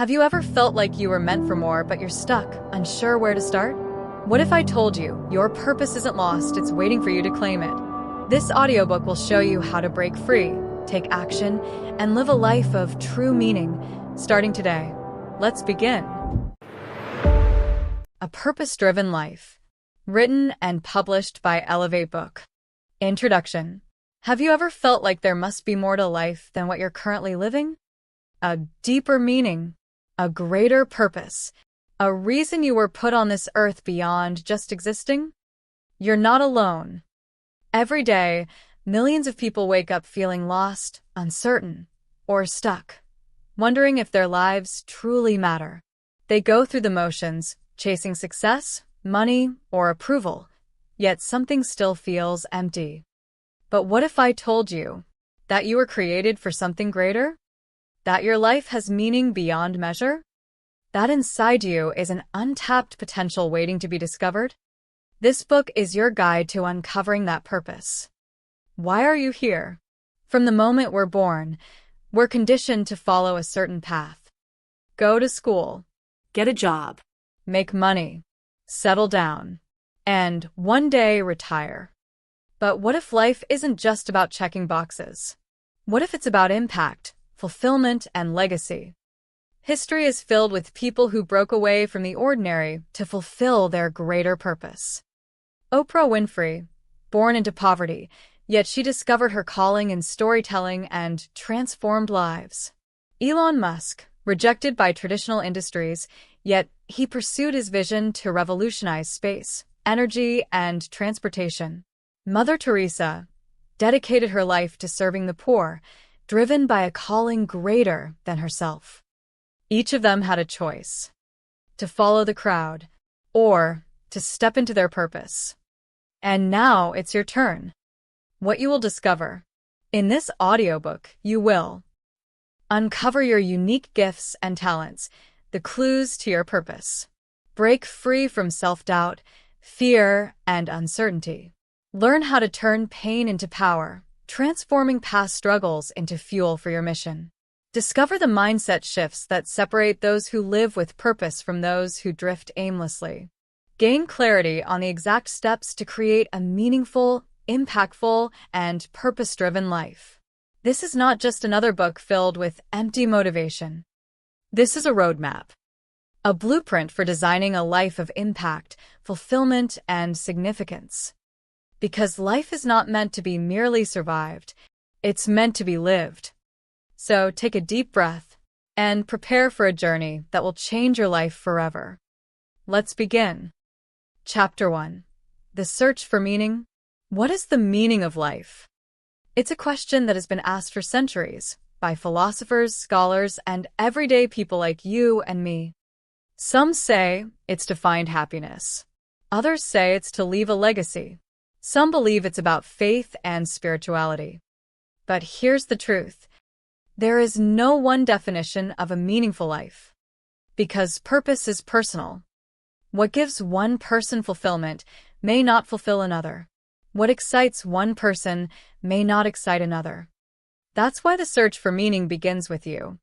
Have you ever felt like you were meant for more, but you're stuck, unsure where to start? What if I told you your purpose isn't lost, it's waiting for you to claim it? This audiobook will show you how to break free, take action, and live a life of true meaning, starting today. Let's begin. A Purpose-Driven Life. Written and published by Elevate Book. Introduction. Have you ever felt like there must be more to life than what you're currently living? A deeper meaning, a greater purpose, a reason you were put on this earth beyond just existing? You're not alone. Every day, millions of people wake up feeling lost, uncertain, or stuck, wondering if their lives truly matter. They go through the motions, chasing success, money, or approval, yet something still feels empty. But what if I told you that you were created for something greater? That your life has meaning beyond measure? That inside you is an untapped potential waiting to be discovered? This book is your guide to uncovering that purpose. Why are you here? From the moment we're born, we're conditioned to follow a certain path. Go to school, Get a job. make money, settle down, and one day retire. But what if life isn't just about checking boxes? What if it's about impact, fulfillment, and legacy? History is filled with people who broke away from the ordinary to fulfill their greater purpose. Oprah Winfrey, born into poverty, yet she discovered her calling in storytelling and transformed lives. Elon Musk, rejected by traditional industries, yet he pursued his vision to revolutionize space, energy, and transportation. Mother Teresa dedicated her life to serving the poor, driven by a calling greater than herself. Each of them had a choice: to follow the crowd or to step into their purpose. And now it's your turn. What you will discover in this audiobook, you will uncover your unique gifts and talents, the clues to your purpose. Break free from self-doubt, fear, and uncertainty. Learn how to turn pain into power, transforming past struggles into fuel for your mission. Discover the mindset shifts that separate those who live with purpose from those who drift aimlessly. Gain clarity on the exact steps to create a meaningful, impactful, and purpose-driven life. This is not just another book filled with empty motivation. This is a roadmap, a blueprint for designing a life of impact, fulfillment, and significance. Because life is not meant to be merely survived, it's meant to be lived. So take a deep breath and prepare for a journey that will change your life forever. Let's begin. Chapter 1. The Search for Meaning. What is the meaning of life? It's a question that has been asked for centuries by philosophers, scholars, and everyday people like you and me. Some say it's to find happiness. Others say it's to leave a legacy. Some believe it's about faith and spirituality. But here's the truth. There is no one definition of a meaningful life. Because purpose is personal. What gives one person fulfillment may not fulfill another. What excites one person may not excite another. That's why the search for meaning begins with you.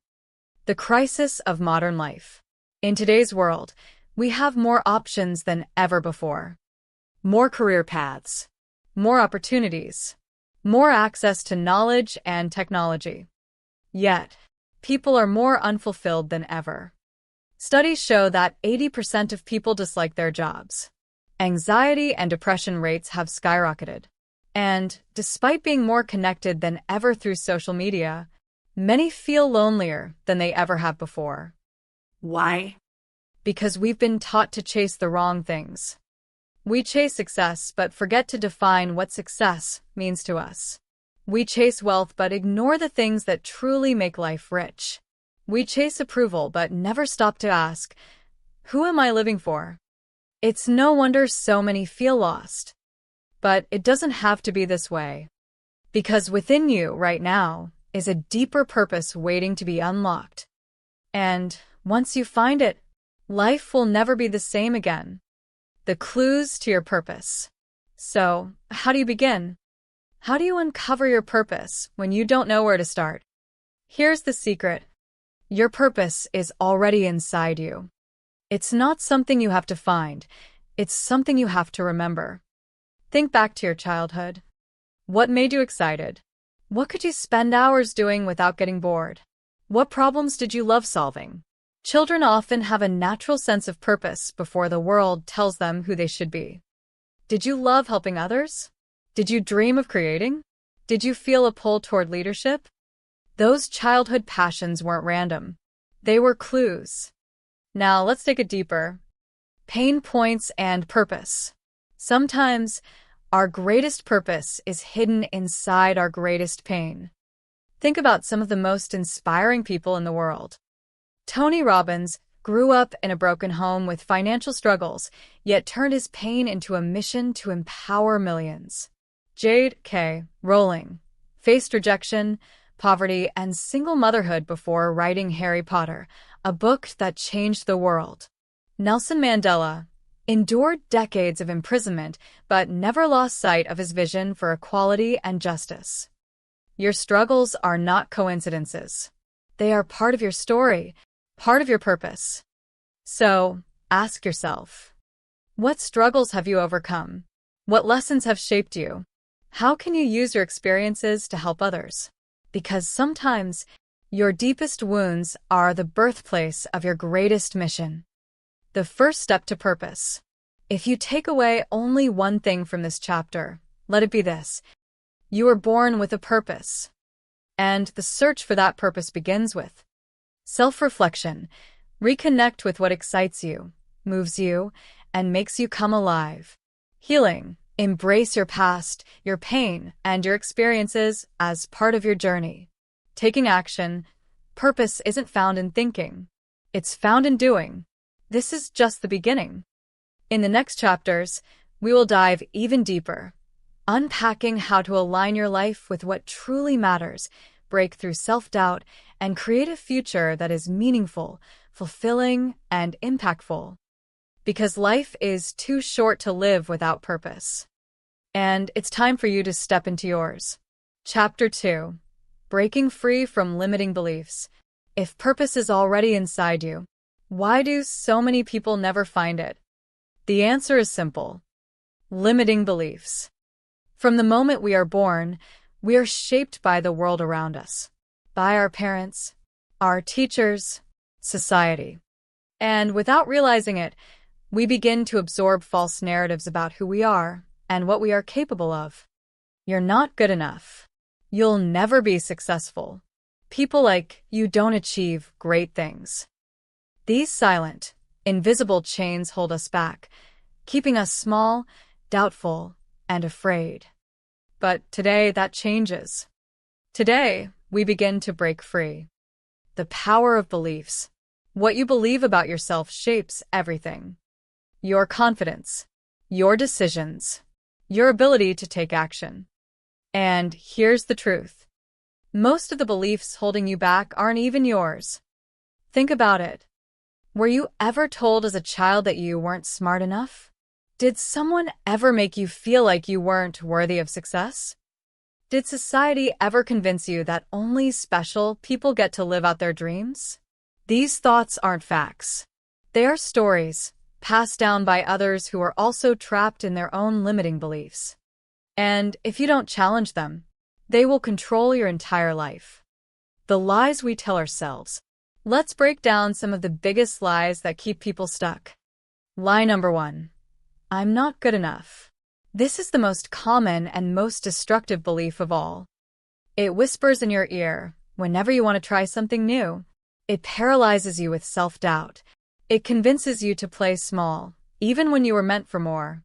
The crisis of modern life. In today's world, we have more options than ever before. More career paths, more opportunities, more access to knowledge and technology. Yet, people are more unfulfilled than ever. Studies show that 80% of people dislike their jobs. Anxiety and depression rates have skyrocketed. And, despite being more connected than ever through social media, many feel lonelier than they ever have before. Why? Because we've been taught to chase the wrong things. We chase success but forget to define what success means to us. We chase wealth but ignore the things that truly make life rich. We chase approval but never stop to ask, who am I living for? It's no wonder so many feel lost. But it doesn't have to be this way. Because within you right now is a deeper purpose waiting to be unlocked. And once you find it, life will never be the same again. The clues to your purpose. So, how do you begin? How do you uncover your purpose when you don't know where to start? Here's the secret. Your purpose is already inside you. It's not something you have to find, it's something you have to remember. Think back to your childhood. What made you excited? What could you spend hours doing without getting bored? What problems did you love solving? Children often have a natural sense of purpose before the world tells them who they should be. Did you love helping others? Did you dream of creating? Did you feel a pull toward leadership? Those childhood passions weren't random. They were clues. Now let's take it deeper. Pain points and purpose. Sometimes our greatest purpose is hidden inside our greatest pain. Think about some of the most inspiring people in the world. Tony Robbins grew up in a broken home with financial struggles, yet turned his pain into a mission to empower millions. J.K. Rowling faced rejection, poverty, and single motherhood before writing Harry Potter, a book that changed the world. Nelson Mandela endured decades of imprisonment but never lost sight of his vision for equality and justice. Your struggles are not coincidences. They are part of your story, part of your purpose. So, ask yourself, what struggles have you overcome? What lessons have shaped you? How can you use your experiences to help others? Because sometimes, your deepest wounds are the birthplace of your greatest mission. The first step to purpose. If you take away only one thing from this chapter, let it be this. You were born with a purpose. And the search for that purpose begins with self-reflection. Reconnect with what excites you, moves you, and makes you come alive. Healing. Embrace your past, your pain, and your experiences as part of your journey. Taking action. Purpose isn't found in thinking. It's found in doing. This is just the beginning. In the next chapters, we will dive even deeper, unpacking how to align your life with what truly matters, break through self-doubt, and create a future that is meaningful, fulfilling, and impactful. Because life is too short to live without purpose. And it's time for you to step into yours. Chapter 2. Breaking free from limiting beliefs. If purpose is already inside you, why do so many people never find it? The answer is simple. Limiting beliefs. From the moment we are born, we are shaped by the world around us, by our parents, our teachers, society. And without realizing it, we begin to absorb false narratives about who we are and what we are capable of. You're not good enough. You'll never be successful. People like you don't achieve great things. These silent, invisible chains hold us back, keeping us small, doubtful, and afraid. But today that changes. Today, we begin to break free. The power of beliefs. What you believe about yourself shapes everything. Your confidence, your decisions, your ability to take action. And here's the truth. Most of the beliefs holding you back aren't even yours. Think about it. Were you ever told as a child that you weren't smart enough? Did someone ever make you feel like you weren't worthy of success? Did society ever convince you that only special people get to live out their dreams? These thoughts aren't facts. They are stories, passed down by others who are also trapped in their own limiting beliefs. And if you don't challenge them, they will control your entire life. The lies we tell ourselves. Let's break down some of the biggest lies that keep people stuck. Lie number 1. I'm not good enough. This is the most common and most destructive belief of all. It whispers in your ear whenever you want to try something new. It paralyzes you with self-doubt. It convinces you to play small, even when you were meant for more.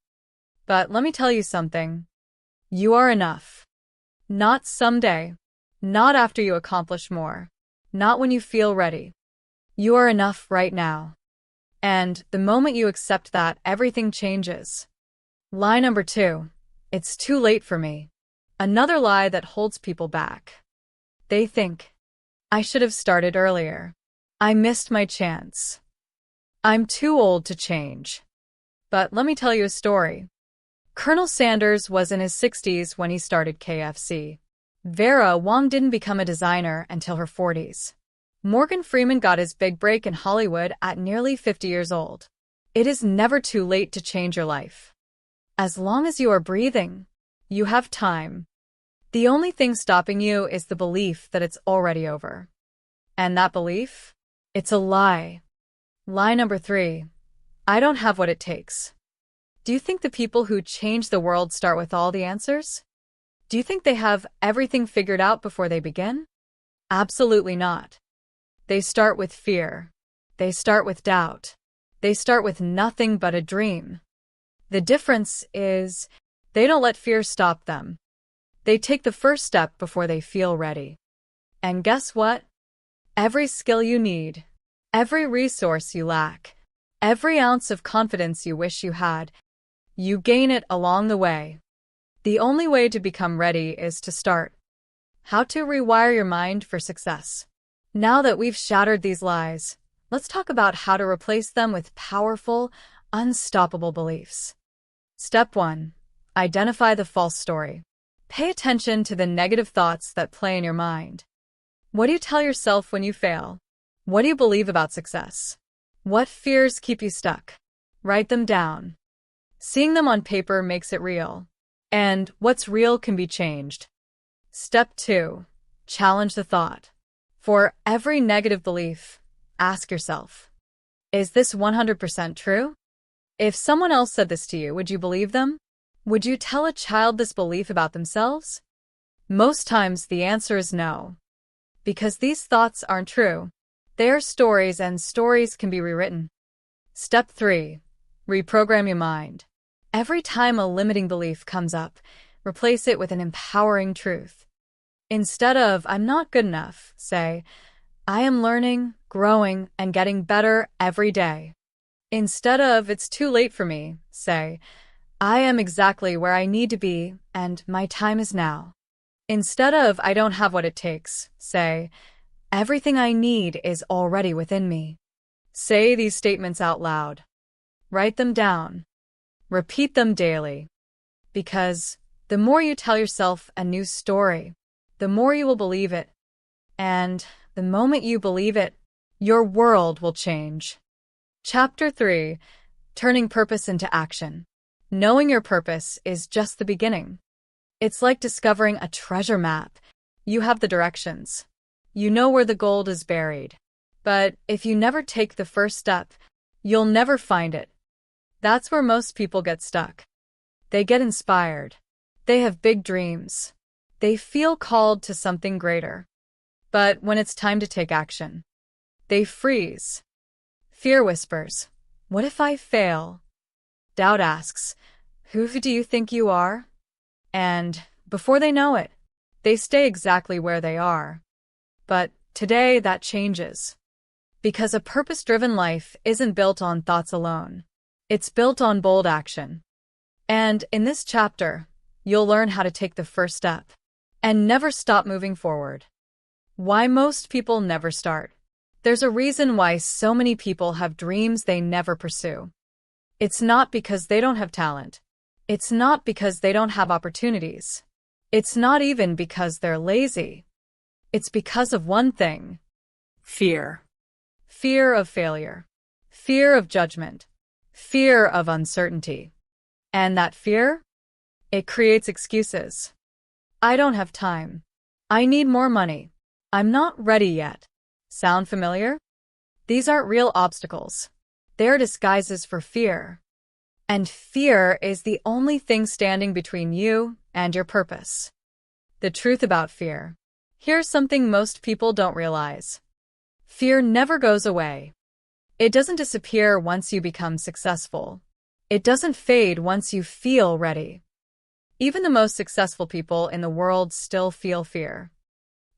But let me tell you something. You are enough. Not someday. Not after you accomplish more. Not when you feel ready. You are enough right now. And the moment you accept that, everything changes. Lie number 2. It's too late for me. Another lie that holds people back. They think, I should have started earlier. I missed my chance. I'm too old to change. But let me tell you a story. Colonel Sanders was in his 60s when he started KFC. Vera Wong didn't become a designer until her 40s. Morgan Freeman got his big break in Hollywood at nearly 50 years old. It is never too late to change your life. As long as you are breathing, you have time. The only thing stopping you is the belief that it's already over. And that belief? It's a lie. Lie number 3. I don't have what it takes. Do you think the people who change the world start with all the answers? Do you think they have everything figured out before they begin? Absolutely not. They start with fear. They start with doubt. They start with nothing but a dream. The difference is they don't let fear stop them. They take the first step before they feel ready. And guess what? Every skill you need, every resource you lack, every ounce of confidence you wish you had, you gain it along the way. The only way to become ready is to start. How to rewire your mind for success. Now that we've shattered these lies, let's talk about how to replace them with powerful, unstoppable beliefs. Step 1. Identify the false story. Pay attention to the negative thoughts that play in your mind. What do you tell yourself when you fail? What do you believe about success? What fears keep you stuck? Write them down. Seeing them on paper makes it real. And what's real can be changed. Step 2. Challenge the thought. For every negative belief, ask yourself, is this 100% true? If someone else said this to you, would you believe them? Would you tell a child this belief about themselves? Most times the answer is no. Because these thoughts aren't true. They are stories, and stories can be rewritten. Step 3. Reprogram your mind. Every time a limiting belief comes up, replace it with an empowering truth. Instead of, I'm not good enough, say, I am learning, growing, and getting better every day. Instead of, it's too late for me, say, I am exactly where I need to be, and my time is now. Instead of, I don't have what it takes, say, everything I need is already within me. Say these statements out loud. Write them down. Repeat them daily. Because the more you tell yourself a new story, the more you will believe it. And the moment you believe it, your world will change. Chapter 3. Turning purpose into action. Knowing your purpose is just the beginning. It's like discovering a treasure map. You have the directions. You know where the gold is buried. But if you never take the first step, you'll never find it. That's where most people get stuck. They get inspired. They have big dreams. They feel called to something greater. But when it's time to take action, they freeze. Fear whispers, what if I fail? Doubt asks, who do you think you are? And before they know it, they stay exactly where they are. But today that changes. Because a purpose-driven life isn't built on thoughts alone. It's built on bold action. And in this chapter, you'll learn how to take the first step and never stop moving forward. Why most people never start. There's a reason why so many people have dreams they never pursue. It's not because they don't have talent. It's not because they don't have opportunities. It's not even because they're lazy. It's because of one thing. Fear. Fear of failure. Fear of judgment. Fear of uncertainty. And that fear? It creates excuses. I don't have time. I need more money. I'm not ready yet. Sound familiar? These aren't real obstacles. They're disguises for fear. And fear is the only thing standing between you and your purpose. The truth about fear. Here's something most people don't realize. Fear never goes away. It doesn't disappear once you become successful. It doesn't fade once you feel ready. Even the most successful people in the world still feel fear.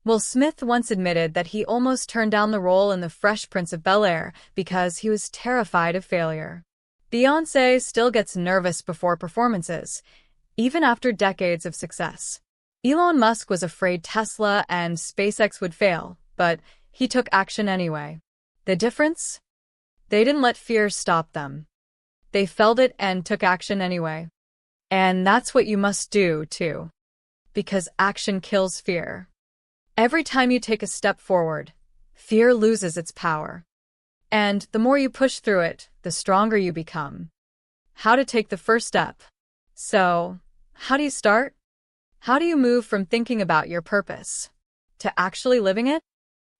Will Smith once admitted that he almost turned down the role in The Fresh Prince of Bel-Air because he was terrified of failure. Beyoncé still gets nervous before performances, even after decades of success. Elon Musk was afraid Tesla and SpaceX would fail, but he took action anyway. The difference? They didn't let fear stop them. They felt it and took action anyway. And that's what you must do, too. Because action kills fear. Every time you take a step forward, fear loses its power. And the more you push through it, the stronger you become. How to take the first step. So, how do you start? How do you move from thinking about your purpose to actually living it?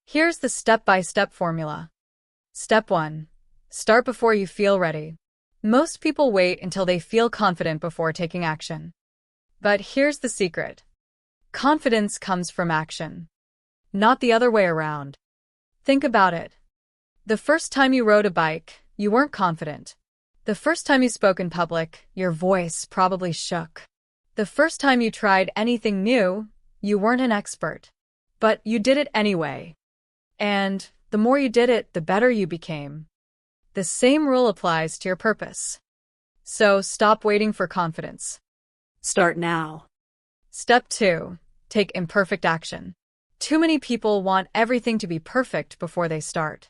Here's the step-by-step formula. Step 1. Start before you feel ready. Most people wait until they feel confident before taking action. But here's the secret. Confidence comes from action, not the other way around. Think about it. The first time you rode a bike, you weren't confident. The first time you spoke in public, your voice probably shook. The first time you tried anything new, you weren't an expert. But you did it anyway. And the more you did it, the better you became. The same rule applies to your purpose. So stop waiting for confidence. Start now. Step 2. Take imperfect action. Too many people want everything to be perfect before they start.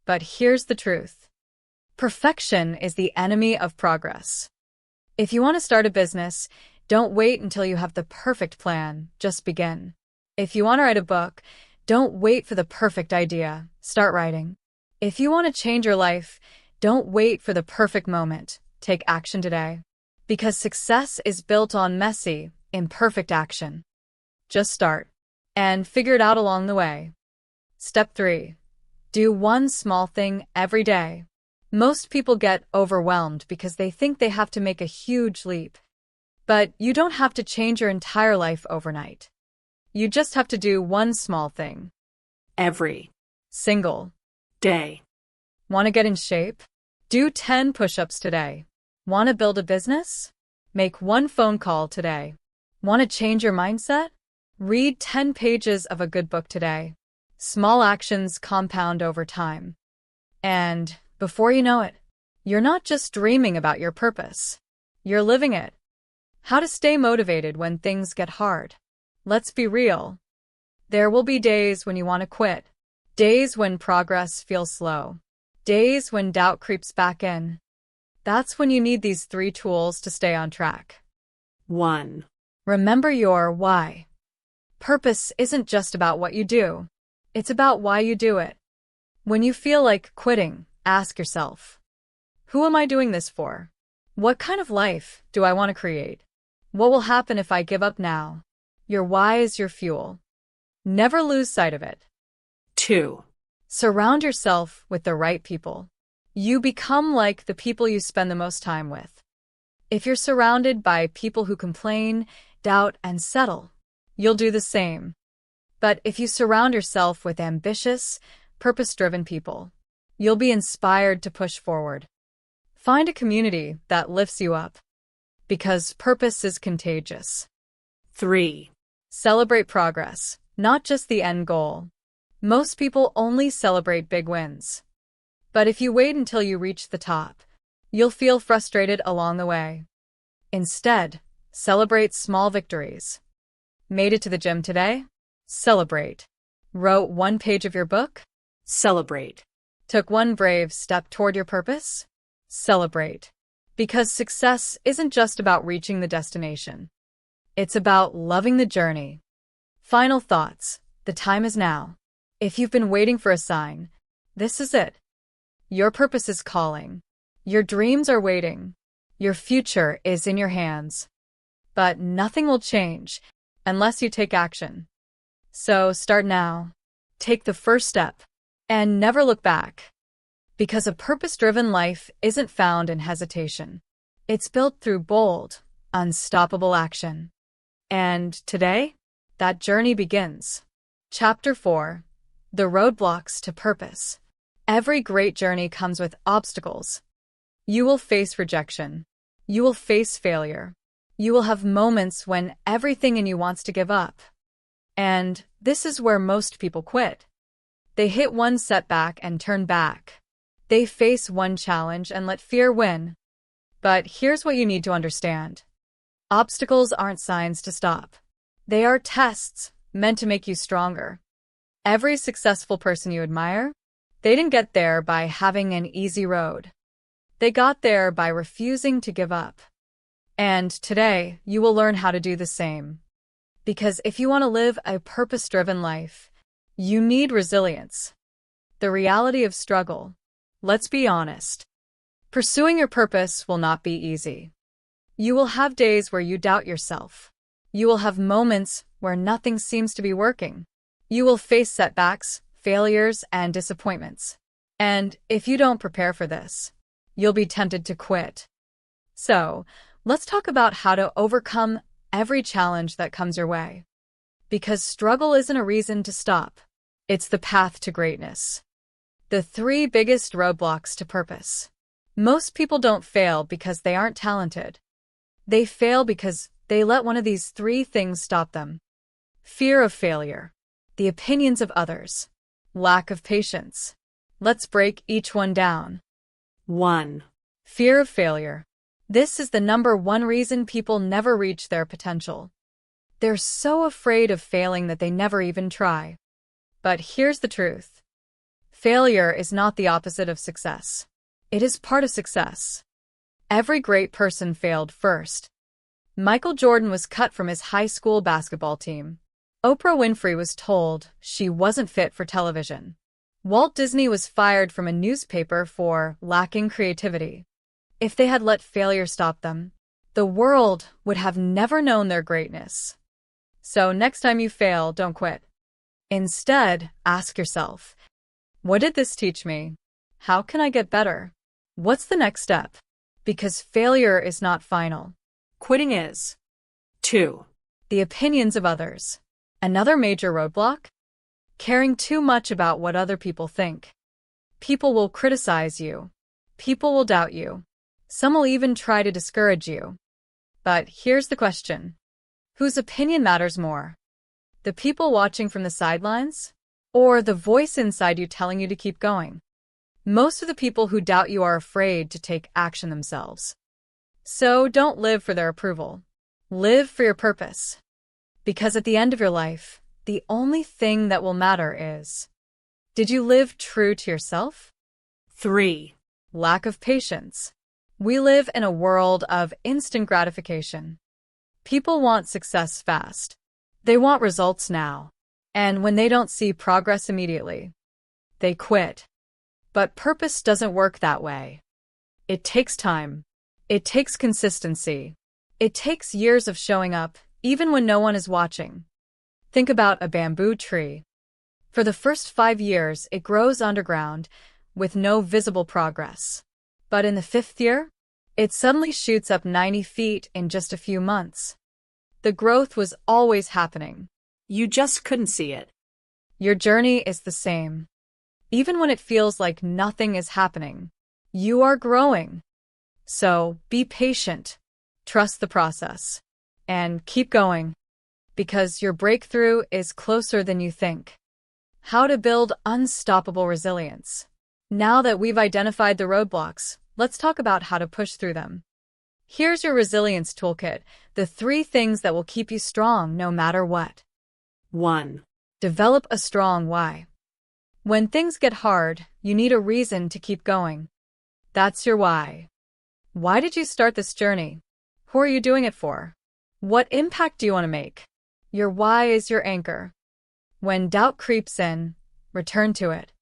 But here's the truth. Perfection is the enemy of progress. If you want to start a business, don't wait until you have the perfect plan, just begin. If you want to write a book, don't wait for the perfect idea, start writing. If you want to change your life, don't wait for the perfect moment, take action today. Because success is built on messy, imperfect action. Just start, and figure it out along the way. Step 3. Do one small thing every day. Most people get overwhelmed because they think they have to make a huge leap. But you don't have to change your entire life overnight. You just have to do one small thing. Every single day. Want to get in shape? Do 10 push-ups today. Want to build a business? Make one phone call today. Want to change your mindset? Read 10 pages of a good book today. Small actions compound over time. And before you know it, you're not just dreaming about your purpose. You're living it. How to stay motivated when things get hard. Let's be real. There will be days when you want to quit. Days when progress feels slow. Days when doubt creeps back in. That's when you need these 3 tools to stay on track. 1. Remember your why. Purpose isn't just about what you do. It's about why you do it. When you feel like quitting, ask yourself, who am I doing this for? What kind of life do I want to create? What will happen if I give up now? Your why is your fuel. Never lose sight of it. 2. Surround yourself with the right people. You become like the people you spend the most time with. If you're surrounded by people who complain, doubt, and settle, you'll do the same. But if you surround yourself with ambitious, purpose-driven people, you'll be inspired to push forward. Find a community that lifts you up. Because purpose is contagious. 3. Celebrate progress, not just the end goal. Most people only celebrate big wins. But if you wait until you reach the top, you'll feel frustrated along the way. Instead, celebrate small victories. Made it to the gym today? Celebrate. Wrote 1 page of your book? Celebrate. Took 1 brave step toward your purpose? Celebrate. Because success isn't just about reaching the destination. It's about loving the journey. Final thoughts. The time is now. If you've been waiting for a sign, this is it. Your purpose is calling. Your dreams are waiting. Your future is in your hands. But nothing will change unless you take action. So start now. Take the first step. And never look back. Because a purpose-driven life isn't found in hesitation. It's built through bold, unstoppable action. And today, that journey begins. Chapter 4. The Roadblocks to Purpose. Every great journey comes with obstacles. You will face rejection. You will face failure. You will have moments when everything in you wants to give up. And this is where most people quit. They hit 1 setback and turn back. They face 1 challenge and let fear win. But here's what you need to understand. Obstacles aren't signs to stop. They are tests meant to make you stronger. Every successful person you admire, they didn't get there by having an easy road. They got there by refusing to give up. And today, you will learn how to do the same. Because if you want to live a purpose-driven life, You need resilience. The reality of struggle. Let's be honest. Pursuing your purpose will not be easy. You will have days where you doubt yourself. You will have moments where nothing seems to be working. You will face setbacks, failures, and disappointments. And if you don't prepare for this, you'll be tempted to quit. So, let's talk about how to overcome every challenge that comes your way. Because struggle isn't a reason to stop. It's the path to greatness. The 3 biggest roadblocks to purpose. Most people don't fail because they aren't talented. They fail because they let one of these 3 things stop them. Fear of failure. The opinions of others. Lack of patience. Let's break each one down. 1. Fear of failure. This is the number 1 reason people never reach their potential. They're so afraid of failing that they never even try. But here's the truth. Failure is not the opposite of success. It is part of success. Every great person failed first. Michael Jordan was cut from his high school basketball team. Oprah Winfrey was told she wasn't fit for television. Walt Disney was fired from a newspaper for lacking creativity. If they had let failure stop them, the world would have never known their greatness. So next time you fail, don't quit. Instead, ask yourself, what did this teach me? How can I get better? What's the next step? Because failure is not final. Quitting is. 2. The opinions of others. Another major roadblock? Caring too much about what other people think. People will criticize you. People will doubt you. Some will even try to discourage you. But here's the question. Whose opinion matters more? The people watching from the sidelines? Or the voice inside you telling you to keep going? Most of the people who doubt you are afraid to take action themselves. So don't live for their approval. Live for your purpose. Because at the end of your life, the only thing that will matter is, did you live true to yourself? 3. Lack of patience. We live in a world of instant gratification. People want success fast. They want results now. And when they don't see progress immediately, they quit. But purpose doesn't work that way. It takes time. It takes consistency. It takes years of showing up, even when no one is watching. Think about a bamboo tree. For the first 5 years, it grows underground with no visible progress. But in the 5th year, it suddenly shoots up 90 feet in just a few months. The growth was always happening. You just couldn't see it. Your journey is the same. Even when it feels like nothing is happening, you are growing. So be patient, trust the process, and keep going. Because your breakthrough is closer than you think. How to build unstoppable resilience. Now that we've identified the roadblocks, let's talk about how to push through them. Here's your resilience toolkit, the 3 things that will keep you strong no matter what. 1. Develop a strong why. When things get hard, you need a reason to keep going. That's your why. Why did you start this journey? Who are you doing it for? What impact do you want to make? Your why is your anchor. When doubt creeps in, return to it.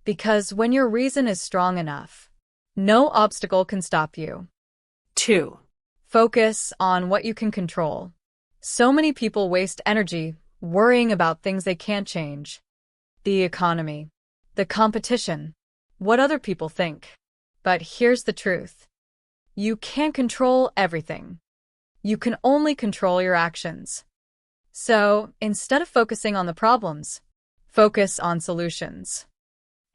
Because when your reason is strong enough, no obstacle can stop you. 2. Focus on what you can control. So many people waste energy worrying about things they can't change. The economy, the competition, what other people think. But here's the truth. You can't control everything. You can only control your actions. So, instead of focusing on the problems, focus on solutions.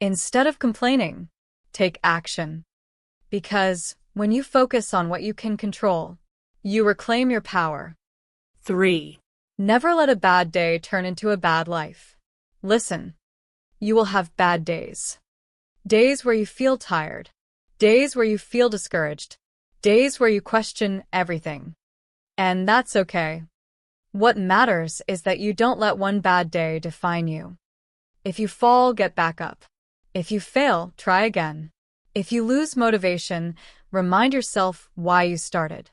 Instead of complaining, take action. Because when you focus on what you can control, you reclaim your power. 3. Never let a bad day turn into a bad life. Listen, you will have bad days. Days where you feel tired. Days where you feel discouraged. Days where you question everything. And that's okay. What matters is that you don't let one bad day define you. If you fall, get back up. If you fail, try again. If you lose motivation, remind yourself why you started.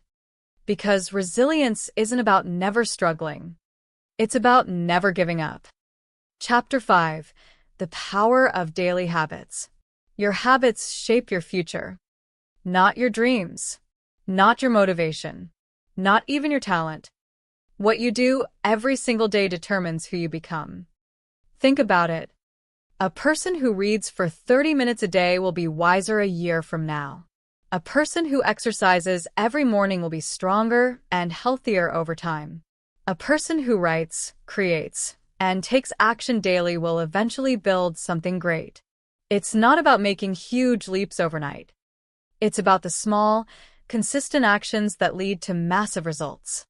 Because resilience isn't about never struggling. It's about never giving up. Chapter 5: The Power of Daily Habits. Your habits shape your future, not your dreams, not your motivation, not even your talent. What you do every single day determines who you become. Think about it. A person who reads for 30 minutes a day will be wiser a year from now. A person who exercises every morning will be stronger and healthier over time. A person who writes, creates, and takes action daily will eventually build something great. It's not about making huge leaps overnight. It's about the small, consistent actions that lead to massive results.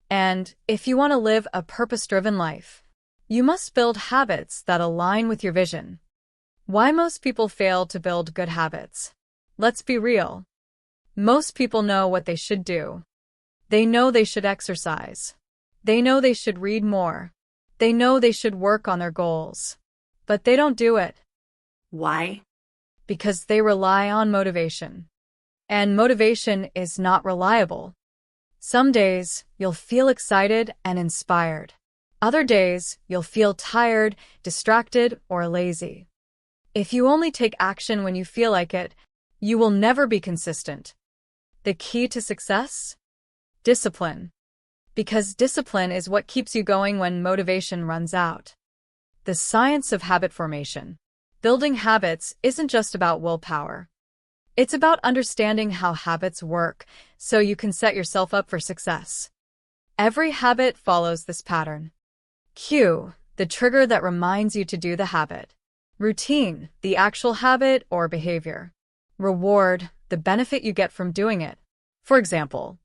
And if you want to live a purpose-driven life, you must build habits that align with your vision. Why most people fail to build good habits? Let's be real. Most people know what they should do. They know they should exercise. They know they should read more. They know they should work on their goals. But they don't do it. Why? Because they rely on motivation. And motivation is not reliable. Some days, you'll feel excited and inspired. Other days, you'll feel tired, distracted, or lazy. If you only take action when you feel like it, you will never be consistent. The key to success? Discipline. Because discipline is what keeps you going when motivation runs out. The science of habit formation. Building habits isn't just about willpower. It's about understanding how habits work so you can set yourself up for success. Every habit follows this pattern. Cue, the trigger that reminds you to do the habit. Routine, the actual habit or behavior. Reward, the benefit you get from doing it. For example,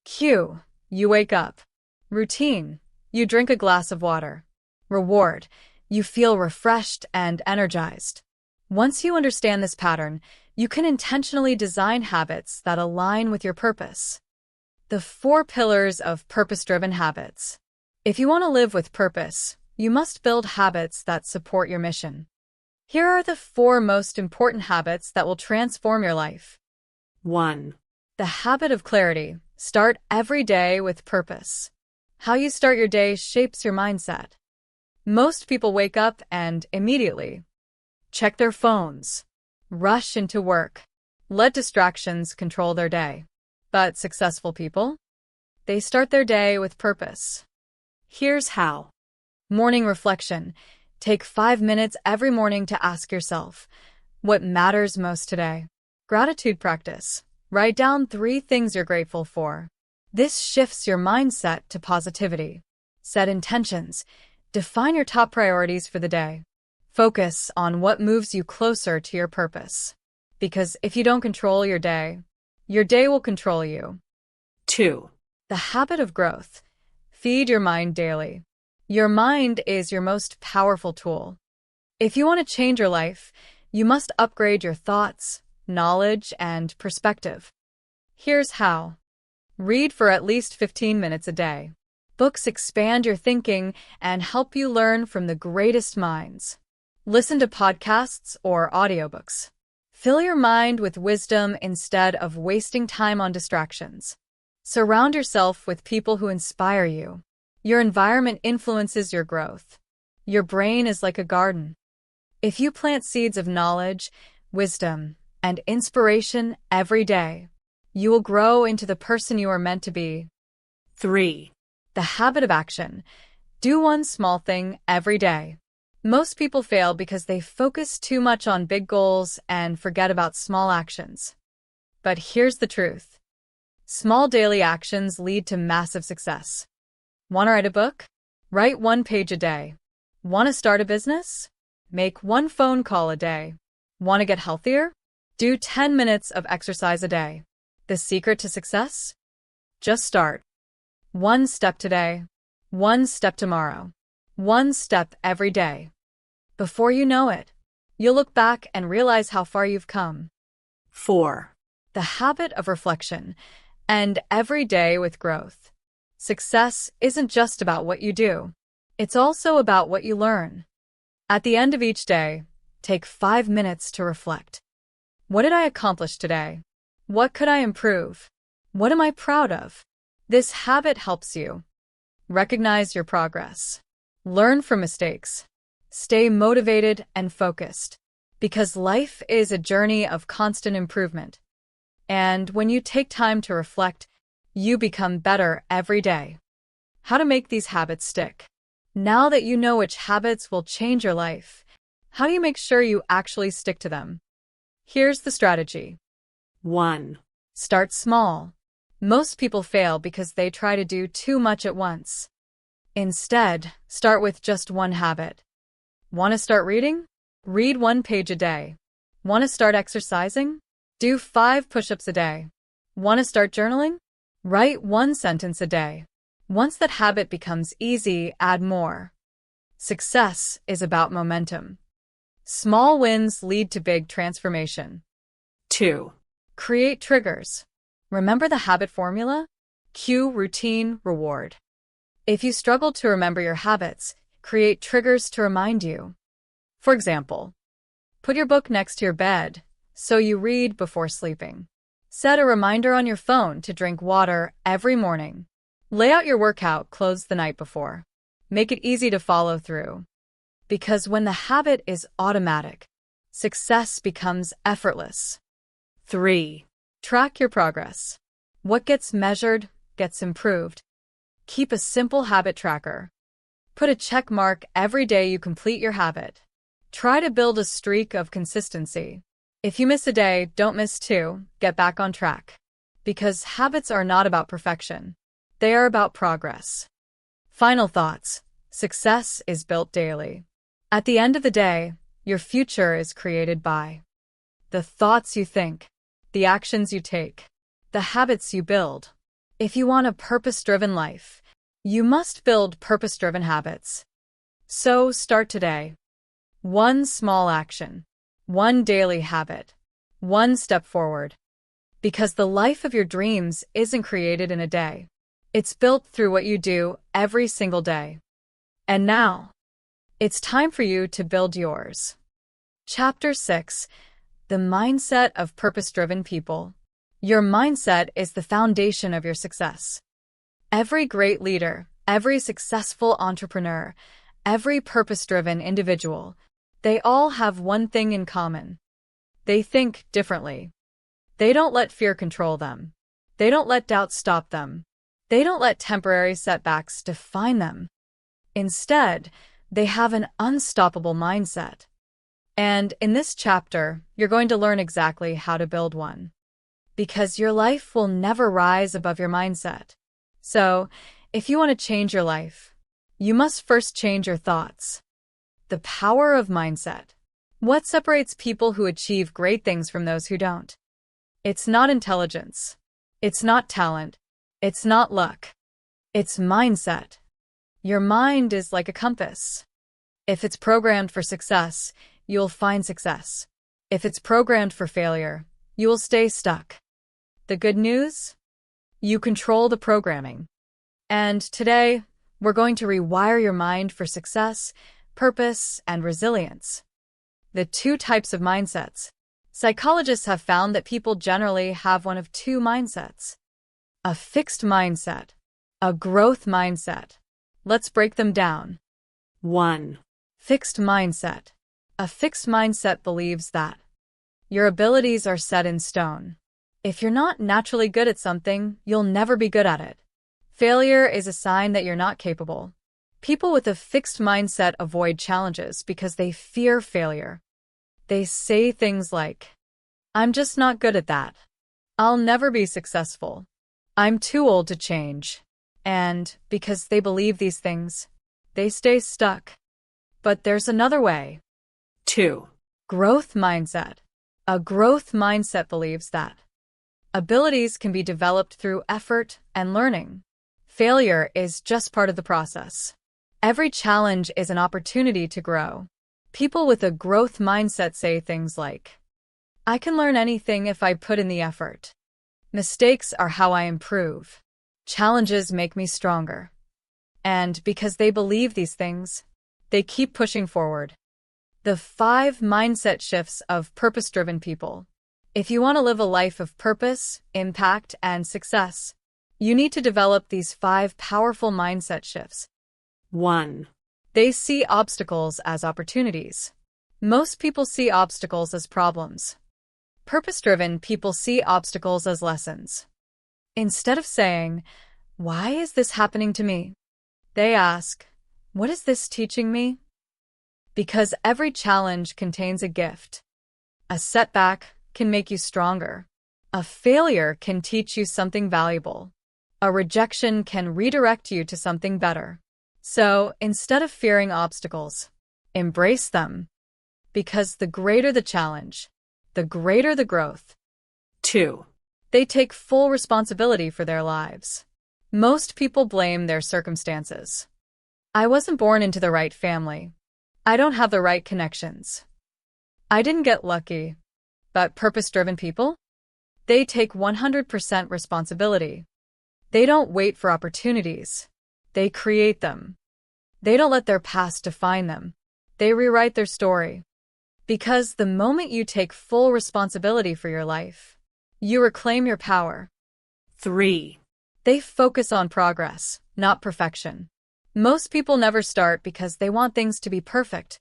cue, you wake up. Routine, you drink a glass of water. Reward, you feel refreshed and energized. Once you understand this pattern, you can intentionally design habits that align with your purpose. The 4 pillars of purpose-driven habits. If you want to live with purpose, you must build habits that support your mission. Here are the 4 most important habits that will transform your life. 1. The habit of clarity. Start every day with purpose. How you start your day shapes your mindset. Most people wake up and immediately check their phones, rush into work, let distractions control their day. But successful people? They start their day with purpose. Here's how. Morning reflection. Take 5 minutes every morning to ask yourself, what matters most today? Gratitude practice. Write down 3 things you're grateful for. This shifts your mindset to positivity. Set intentions. Define your top priorities for the day. Focus on what moves you closer to your purpose. Because if you don't control your day will control you. 2. The habit of growth. Feed your mind daily. Your mind is your most powerful tool. If you want to change your life, you must upgrade your thoughts, knowledge, and perspective. Here's how. Read for at least 15 minutes a day. Books expand your thinking and help you learn from the greatest minds. Listen to podcasts or audiobooks. Fill your mind with wisdom instead of wasting time on distractions. Surround yourself with people who inspire you. Your environment influences your growth. Your brain is like a garden. If you plant seeds of knowledge, wisdom, and inspiration every day, you will grow into the person you are meant to be. 3. The habit of action. Do one small thing every day. Most people fail because they focus too much on big goals and forget about small actions. But here's the truth. Small daily actions lead to massive success. Want to write a book? Write 1 page a day. Want to start a business? Make 1 phone call a day. Want to get healthier? Do 10 minutes of exercise a day. The secret to success? Just start. 1 step today. 1 step tomorrow. 1 step every day. Before you know it, you'll look back and realize how far you've come. 4. The habit of reflection. End every day with growth. Success isn't just about what you do. It's also about what you learn. At the end of each day, take 5 minutes to reflect. What did I accomplish today? What could I improve? What am I proud of? This habit helps you recognize your progress, learn from mistakes, Stay motivated and focused, because life is a journey of constant improvement. And when you take time to reflect, you become better every day. How to make these habits stick. Now that you know which habits will change your life, how do you make sure you actually stick to them? Here's the strategy. 1. Start small. Most people fail because they try to do too much at once. Instead, start with just one habit. Want to start reading? Read 1 page a day. Want to start exercising? Do 5 push-ups a day. Want to start journaling? Write 1 sentence a day. Once that habit becomes easy, add more. Success is about momentum. Small wins lead to big transformation. 2. Create triggers. Remember the habit formula? Cue, routine, reward. If you struggle to remember your habits, create triggers to remind you. For example, put your book next to your bed so you read before sleeping. Set a reminder on your phone to drink water every morning. Lay out your workout clothes the night before. Make it easy to follow through. Because when the habit is automatic, success becomes effortless. 3. Track your progress. What gets measured gets improved. Keep a simple habit tracker. Put a check mark every day you complete your habit. Try to build a streak of consistency. If you miss a day, don't miss 2. Get back on track. Because habits are not about perfection. They are about progress. Final thoughts. Success is built daily. At the end of the day, your future is created by the thoughts you think, the actions you take, the habits you build. If you want a purpose-driven life, you must build purpose-driven habits. So start today. 1 small action, 1 daily habit, 1 step forward. Because the life of your dreams isn't created in a day. It's built through what you do every single day. And now, it's time for you to build yours. Chapter 6. The Mindset of Purpose-Driven People. Your mindset is the foundation of your success. Every great leader, every successful entrepreneur, every purpose-driven individual, they all have one thing in common. They think differently. They don't let fear control them. They don't let doubt stop them. They don't let temporary setbacks define them. Instead, they have an unstoppable mindset. And in this chapter, you're going to learn exactly how to build one. Because your life will never rise above your mindset. So, if you want to change your life, you must first change your thoughts. The power of mindset. What separates people who achieve great things from those who don't? It's not intelligence. It's not talent. It's not luck. It's mindset. Your mind is like a compass. If it's programmed for success, you'll find success. If it's programmed for failure, you will stay stuck. The good news? You control the programming. And today, we're going to rewire your mind for success, purpose, and resilience. The 2 types of mindsets. Psychologists have found that people generally have one of 2 mindsets. A fixed mindset, a growth mindset. Let's break them down. 1. Fixed mindset. A fixed mindset believes that your abilities are set in stone. If you're not naturally good at something, you'll never be good at it. Failure is a sign that you're not capable. People with a fixed mindset avoid challenges because they fear failure. They say things like, "I'm just not good at that. I'll never be successful. I'm too old to change." And because they believe these things, they stay stuck. But there's another way. 2. Growth mindset. A growth mindset believes that abilities can be developed through effort and learning. Failure is just part of the process. Every challenge is an opportunity to grow. People with a growth mindset say things like, "I can learn anything if I put in the effort. Mistakes are how I improve. Challenges make me stronger." And because they believe these things, they keep pushing forward. The 5 mindset shifts of purpose-driven people. If you want to live a life of purpose, impact, and success, you need to develop these 5 powerful mindset shifts. 1. They see obstacles as opportunities. Most people see obstacles as problems. Purpose-driven people see obstacles as lessons. Instead of saying, "Why is this happening to me?" they ask, "What is this teaching me?" Because every challenge contains a gift. A setback can make you stronger. A failure can teach you something valuable. A rejection can redirect you to something better. So, instead of fearing obstacles, embrace them. Because the greater the challenge, the greater the growth. 2. They take full responsibility for their lives. Most people blame their circumstances. I wasn't born into the right family. I don't have the right connections. I didn't get lucky. But purpose-driven people? They take 100% responsibility. They don't wait for opportunities. They create them. They don't let their past define them. They rewrite their story. Because the moment you take full responsibility for your life, you reclaim your power. 3. They focus on progress, not perfection. Most people never start because they want things to be perfect.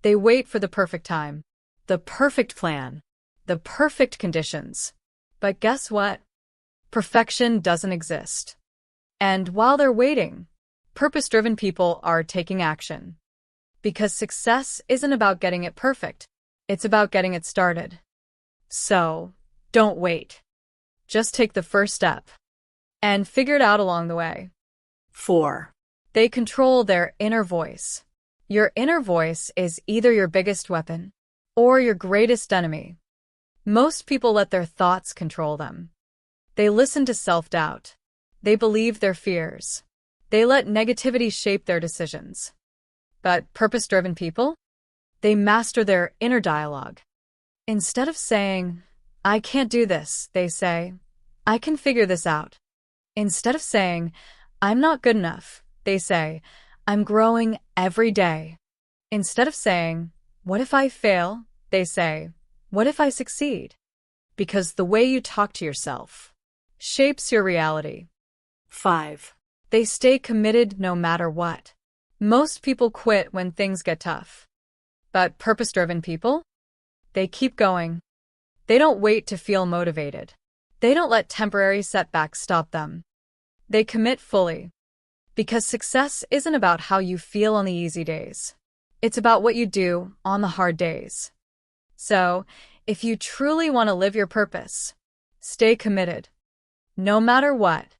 They wait for the perfect time, the perfect plan, the perfect conditions. But guess what? Perfection doesn't exist. And while they're waiting, purpose-driven people are taking action. Because success isn't about getting it perfect. It's about getting it started. So, don't wait. Just take the first step. And figure it out along the way. 4. They control their inner voice. Your inner voice is either your biggest weapon or your greatest enemy. Most people let their thoughts control them. They listen to self-doubt. They believe their fears. They let negativity shape their decisions. But purpose-driven people? They master their inner dialogue. Instead of saying, "I can't do this," they say, "I can figure this out." Instead of saying, "I'm not good enough," they say, "I'm growing every day." Instead of saying, "What if I fail?" they say, "What if I succeed?" Because the way you talk to yourself shapes your reality. 5. They stay committed no matter what. Most people quit when things get tough. But purpose-driven people? They keep going. They don't wait to feel motivated. They don't let temporary setbacks stop them. They commit fully. Because success isn't about how you feel on the easy days. It's about what you do on the hard days. So, if you truly want to live your purpose, stay committed. No matter what.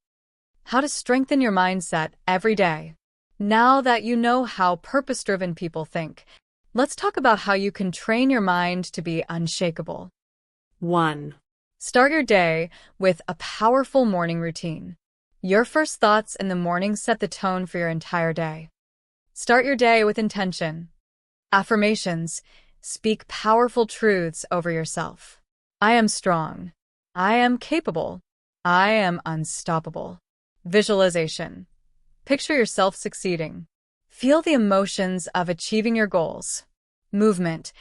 How to strengthen your mindset every day. Now that you know how purpose-driven people think, let's talk about how you can train your mind to be unshakable. 1. Start your day with a powerful morning routine. Your first thoughts in the morning set the tone for your entire day. Start your day with intention. Affirmations. Speak powerful truths over yourself. I am strong. I am capable. I am unstoppable. Visualization. Picture yourself succeeding. Feel the emotions of achieving your goals. Movement.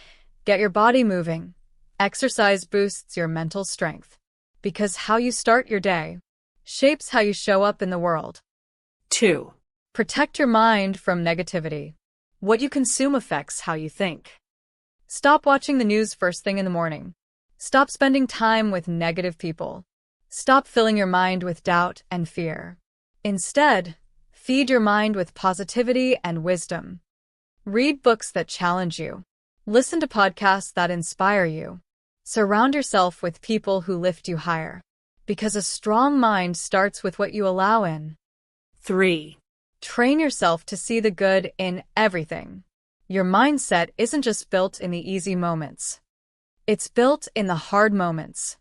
Get your body moving. Exercise boosts your mental strength. Because how you start your day shapes how you show up in the world. 2. Protect your mind from negativity. What you consume affects how you think. Stop watching the news first thing in the morning. Stop spending time with negative people. Stop filling your mind with doubt and fear. Instead, feed your mind with positivity and wisdom. Read books that challenge you. Listen to podcasts that inspire you. Surround yourself with people who lift you higher. Because a strong mind starts with what you allow in. 3. Train yourself to see the good in everything. Your mindset isn't just built in the easy moments. It's built in the hard moments.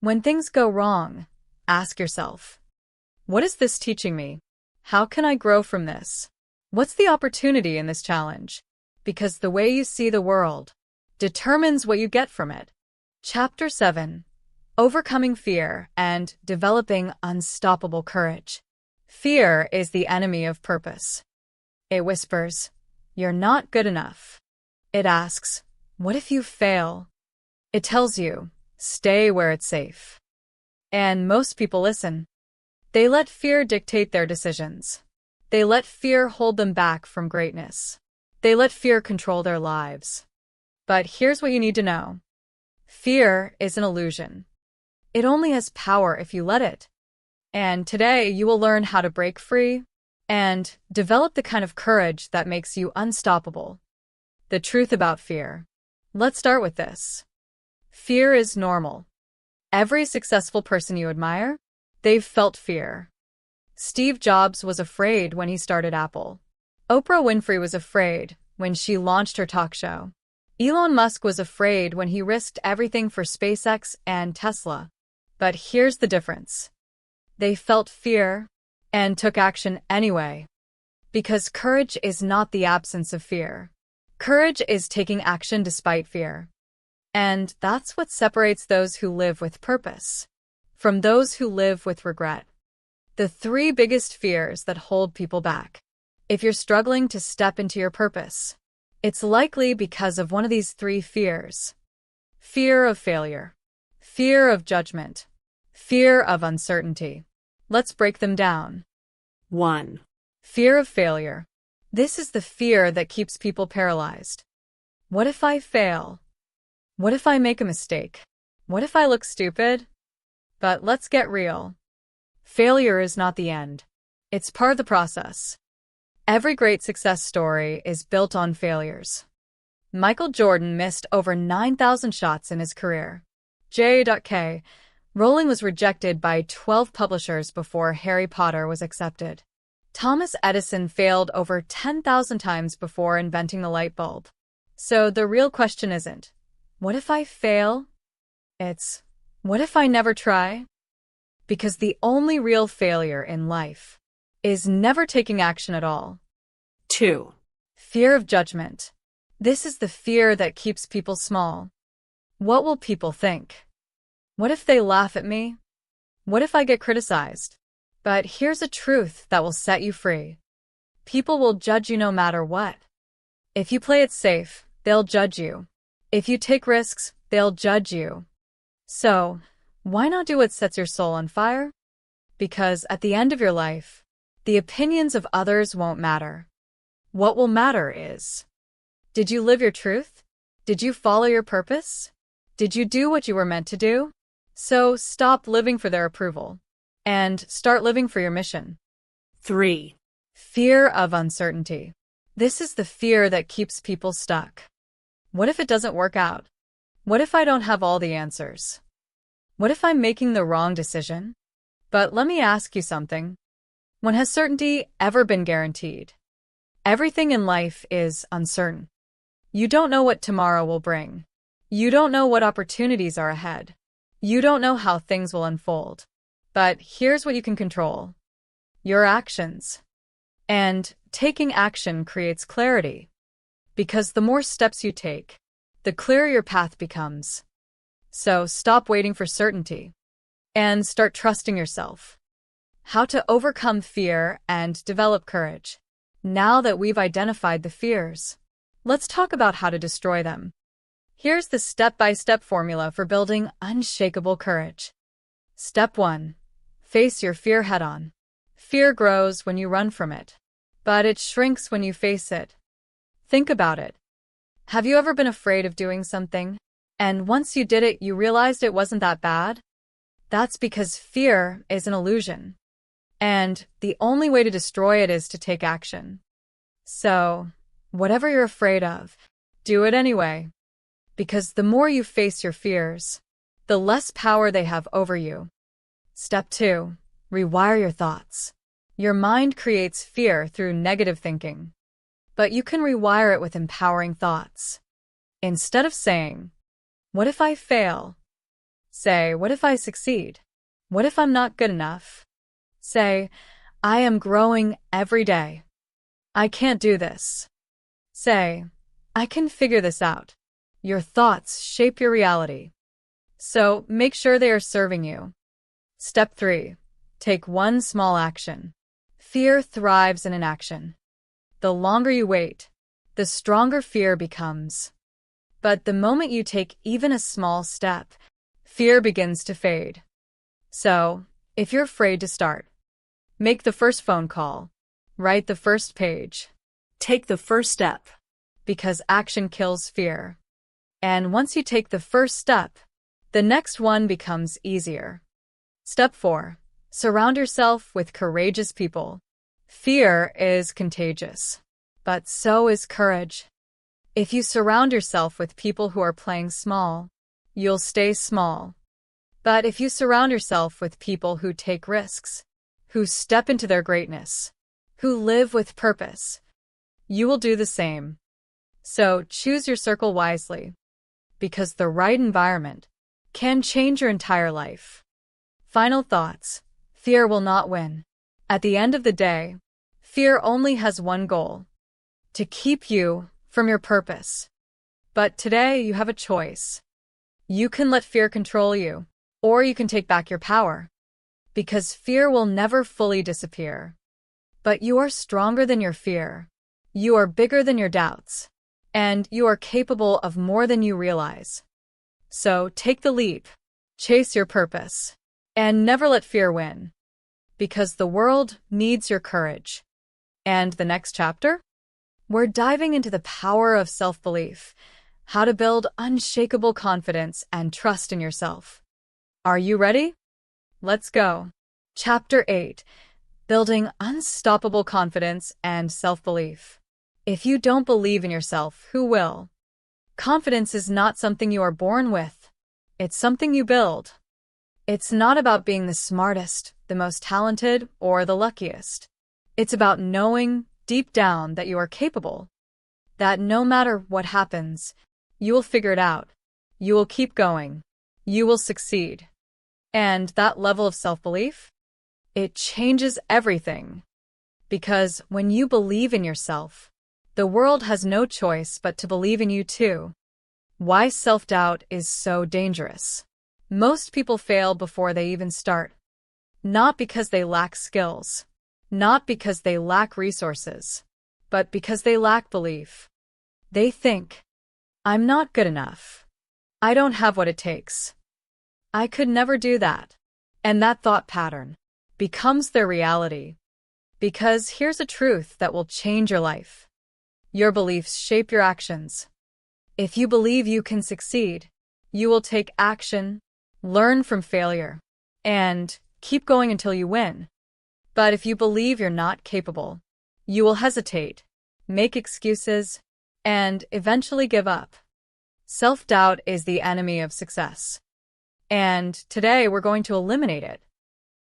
When things go wrong, ask yourself, what is this teaching me? How can I grow from this? What's the opportunity in this challenge? Because the way you see the world determines what you get from it. Chapter 7. Overcoming fear and developing unstoppable courage. Fear is the enemy of purpose. It whispers, "You're not good enough." It asks, "What if you fail?" It tells you, "Stay where it's safe." And most people listen. They let fear dictate their decisions. They let fear hold them back from greatness. They let fear control their lives. But here's what you need to know. Fear is an illusion. It only has power if you let it. And today you will learn how to break free and develop the kind of courage that makes you unstoppable. The truth about fear. Let's start with this. Fear is normal. Every successful person you admire, they've felt fear. Steve Jobs was afraid when he started Apple. Oprah Winfrey was afraid when she launched her talk show. Elon Musk was afraid when he risked everything for SpaceX and Tesla. But here's the difference. They felt fear and took action anyway. Because courage is not the absence of fear. Courage is taking action despite fear. And that's what separates those who live with purpose from those who live with regret. The three biggest fears that hold people back. If you're struggling to step into your purpose, it's likely because of one of these three fears. Fear of failure, fear of judgment, fear of uncertainty. Let's break them down. 1. Fear of failure. This is the fear that keeps people paralyzed. What if I fail? What if I make a mistake? What if I look stupid? But let's get real. Failure is not the end. It's part of the process. Every great success story is built on failures. Michael Jordan missed over 9,000 shots in his career. J.K. Rowling was rejected by 12 publishers before Harry Potter was accepted. Thomas Edison failed over 10,000 times before inventing the light bulb. So the real question isn't, what if I fail? It's, what if I never try? Because the only real failure in life is never taking action at all. 2. Fear of judgment. This is the fear that keeps people small. What will people think? What if they laugh at me? What if I get criticized? But here's a truth that will set you free. People will judge you no matter what. If you play it safe, they'll judge you. If you take risks, they'll judge you. So, why not do what sets your soul on fire? Because at the end of your life, the opinions of others won't matter. What will matter is, did you live your truth? Did you follow your purpose? Did you do what you were meant to do? So stop living for their approval and start living for your mission. 3. Fear of uncertainty. This is the fear that keeps people stuck. What if it doesn't work out? What if I don't have all the answers? What if I'm making the wrong decision? But let me ask you something. When has certainty ever been guaranteed? Everything in life is uncertain. You don't know what tomorrow will bring. You don't know what opportunities are ahead. You don't know how things will unfold. But here's what you can control. Your actions. And taking action creates clarity. Because the more steps you take, the clearer your path becomes. So stop waiting for certainty and start trusting yourself. How to overcome fear and develop courage. Now that we've identified the fears, let's talk about how to destroy them. Here's the step-by-step formula for building unshakable courage. Step 1. Face your fear head-on. Fear grows when you run from it, but it shrinks when you face it. Think about it. Have you ever been afraid of doing something, and once you did it, you realized it wasn't that bad? That's because fear is an illusion, and the only way to destroy it is to take action. So, whatever you're afraid of, do it anyway. Because the more you face your fears, the less power they have over you. Step 2. Rewire your thoughts. Your mind creates fear through negative thinking. But you can rewire it with empowering thoughts. Instead of saying, what if I fail? Say, what if I succeed? What if I'm not good enough? Say, I am growing every day. I can't do this. Say, I can figure this out. Your thoughts shape your reality. So make sure they are serving you. Step 3. Take one small action. Fear thrives in inaction. The longer you wait, the stronger fear becomes. But the moment you take even a small step, fear begins to fade. So, if you're afraid to start, make the first phone call. Write the first page. Take the first step. Because action kills fear. And once you take the first step, the next one becomes easier. Step 4. Surround yourself with courageous people. Fear is contagious, but so is courage. If you surround yourself with people who are playing small, you'll stay small. But if you surround yourself with people who take risks, who step into their greatness, who live with purpose, you will do the same. So choose your circle wisely, because the right environment can change your entire life. Final thoughts. Fear will not win. At the end of the day, fear only has one goal: to keep you from your purpose. But today you have a choice. You can let fear control you, or you can take back your power. Because fear will never fully disappear. But you are stronger than your fear. You are bigger than your doubts. And you are capable of more than you realize. So take the leap, chase your purpose, and never let fear win. Because the world needs your courage. And the next chapter? We're diving into the power of self-belief, how to build unshakable confidence and trust in yourself. Are you ready? Let's go. Chapter 8. Building unstoppable confidence and self-belief. If you don't believe in yourself, who will? Confidence is not something you are born with. It's something you build. It's not about being the smartest, the most talented, or the luckiest. It's about knowing deep down that you are capable. That no matter what happens, you will figure it out. You will keep going. You will succeed. And that level of self-belief? It changes everything. Because when you believe in yourself, the world has no choice but to believe in you too. Why self-doubt is so dangerous. Most people fail before they even start. Not because they lack skills. Not because they lack resources. But because they lack belief. They think, I'm not good enough. I don't have what it takes. I could never do that. And that thought pattern becomes their reality. Because here's a truth that will change your life. Your beliefs shape your actions. If you believe you can succeed, you will take action, learn from failure, and keep going until you win. But if you believe you're not capable, you will hesitate, make excuses, and eventually give up. Self-doubt is the enemy of success. And today we're going to eliminate it.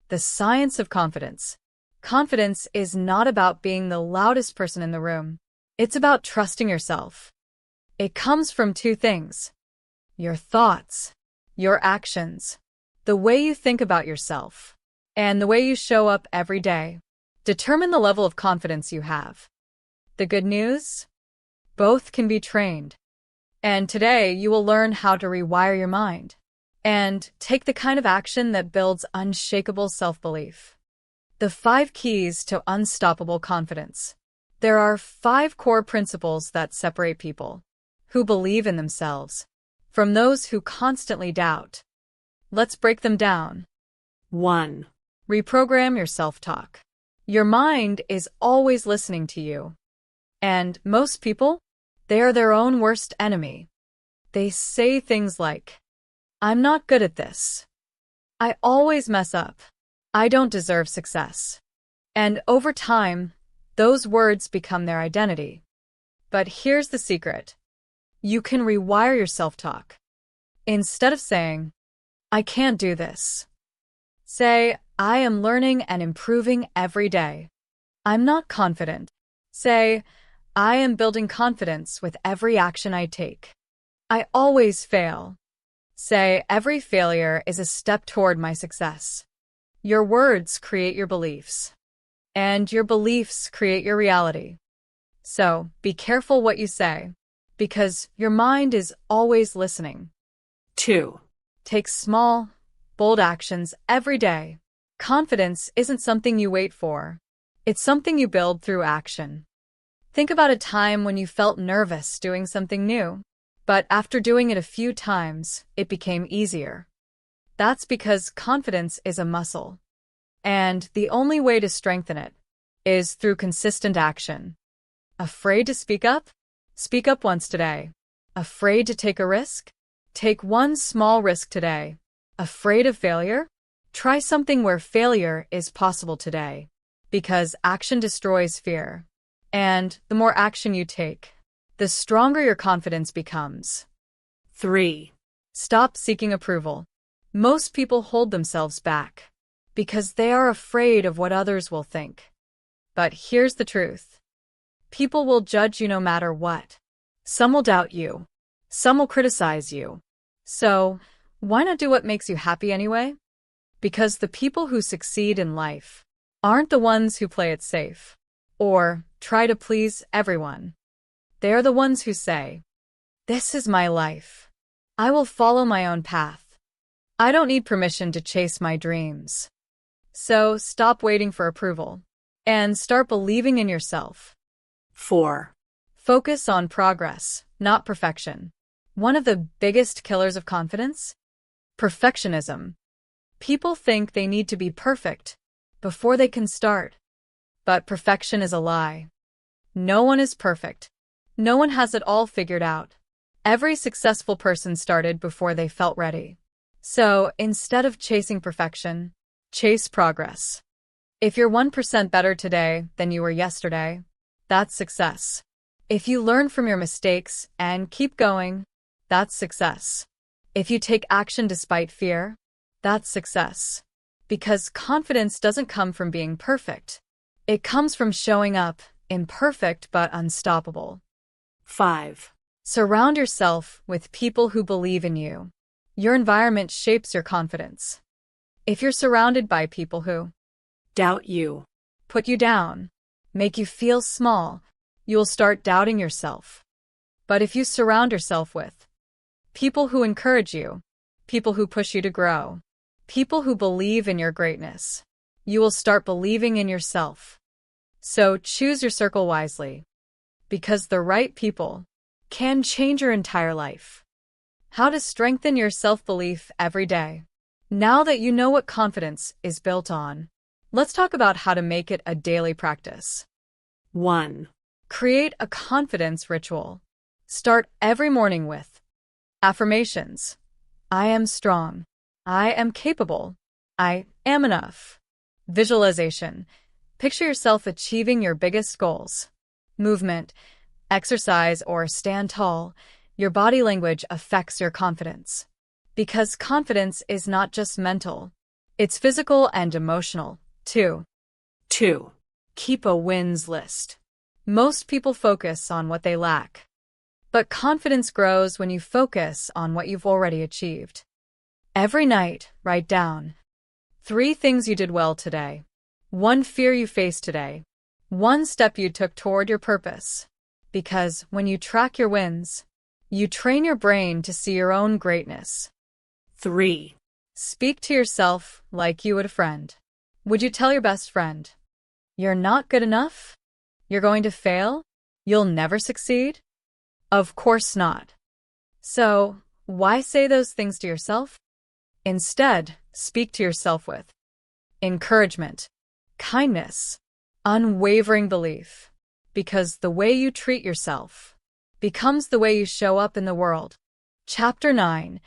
The science of confidence. Confidence is not about being the loudest person in the room. It's about trusting yourself. It comes from two things: your thoughts, your actions, the way you think about yourself, and the way you show up every day. Determine the level of confidence you have. The good news? Both can be trained. And today you will learn how to rewire your mind and take the kind of action that builds unshakable self-belief. The 5 keys to unstoppable confidence. There are 5 core principles that separate people who believe in themselves from those who constantly doubt. Let's break them down. 1. Reprogram your self-talk. Your mind is always listening to you. And most people, they are their own worst enemy. They say things like, I'm not good at this. I always mess up. I don't deserve success. And over time, those words become their identity. But here's the secret. You can rewire your self-talk. Instead of saying, I can't do this, say, I am learning and improving every day. I'm not confident. Say, I am building confidence with every action I take. I always fail. Say, every failure is a step toward my success. Your words create your beliefs. And your beliefs create your reality. So, be careful what you say, because your mind is always listening. 2. Take small, bold actions every day. Confidence isn't something you wait for. It's something you build through action. Think about a time when you felt nervous doing something new, but after doing it a few times, it became easier. That's because confidence is a muscle. And the only way to strengthen it is through consistent action. Afraid to speak up? Speak up once today. Afraid to take a risk? Take one small risk today. Afraid of failure? Try something where failure is possible today. Because action destroys fear. And the more action you take, the stronger your confidence becomes. 3. Stop seeking approval. Most people hold themselves back because they are afraid of what others will think. But here's the truth. People will judge you no matter what. Some will doubt you. Some will criticize you. So, why not do what makes you happy anyway? Because the people who succeed in life aren't the ones who play it safe or try to please everyone. They are the ones who say, "This is my life. I will follow my own path. I don't need permission to chase my dreams." So stop waiting for approval and start believing in yourself. 4. Focus on progress, not perfection. One of the biggest killers of confidence? Perfectionism. People think they need to be perfect before they can start. But perfection is a lie. No one is perfect. No one has it all figured out. Every successful person started before they felt ready. So, instead of chasing perfection, chase progress. If you're 1% better today than you were yesterday, that's success. If you learn from your mistakes and keep going, that's success. If you take action despite fear, that's success. Because confidence doesn't come from being perfect. It comes from showing up, imperfect but unstoppable. 5. Surround yourself with people who believe in you. Your environment shapes your confidence. If you're surrounded by people who Doubt you. put you down, make you feel small, you'll start doubting yourself. But if you surround yourself with people who encourage you, people who push you to grow, people who believe in your greatness, you will start believing in yourself. So choose your circle wisely. Because the right people can change your entire life. How to strengthen your self-belief every day. Now that you know what confidence is built on, let's talk about how to make it a daily practice. 1. Create a confidence ritual. Start every morning with affirmations. I am strong. I am capable. I am enough. Visualization. Picture yourself achieving your biggest goals. Movement. Exercise or stand tall. Your body language affects your confidence. Because confidence is not just mental. It's physical and emotional, too. 2. Keep a wins list. Most people focus on what they lack. But confidence grows when you focus on what you've already achieved. Every night, write down 3 things you did well today, 1 fear you faced today, 1 step you took toward your purpose. Because when you track your wins, you train your brain to see your own greatness. 3. Speak to yourself like you would a friend. Would you tell your best friend, "You're not good enough? You're going to fail? You'll never succeed?" Of course not. So, why say those things to yourself? Instead, speak to yourself with encouragement, kindness, unwavering belief. Because the way you treat yourself becomes the way you show up in the world. Chapter 9.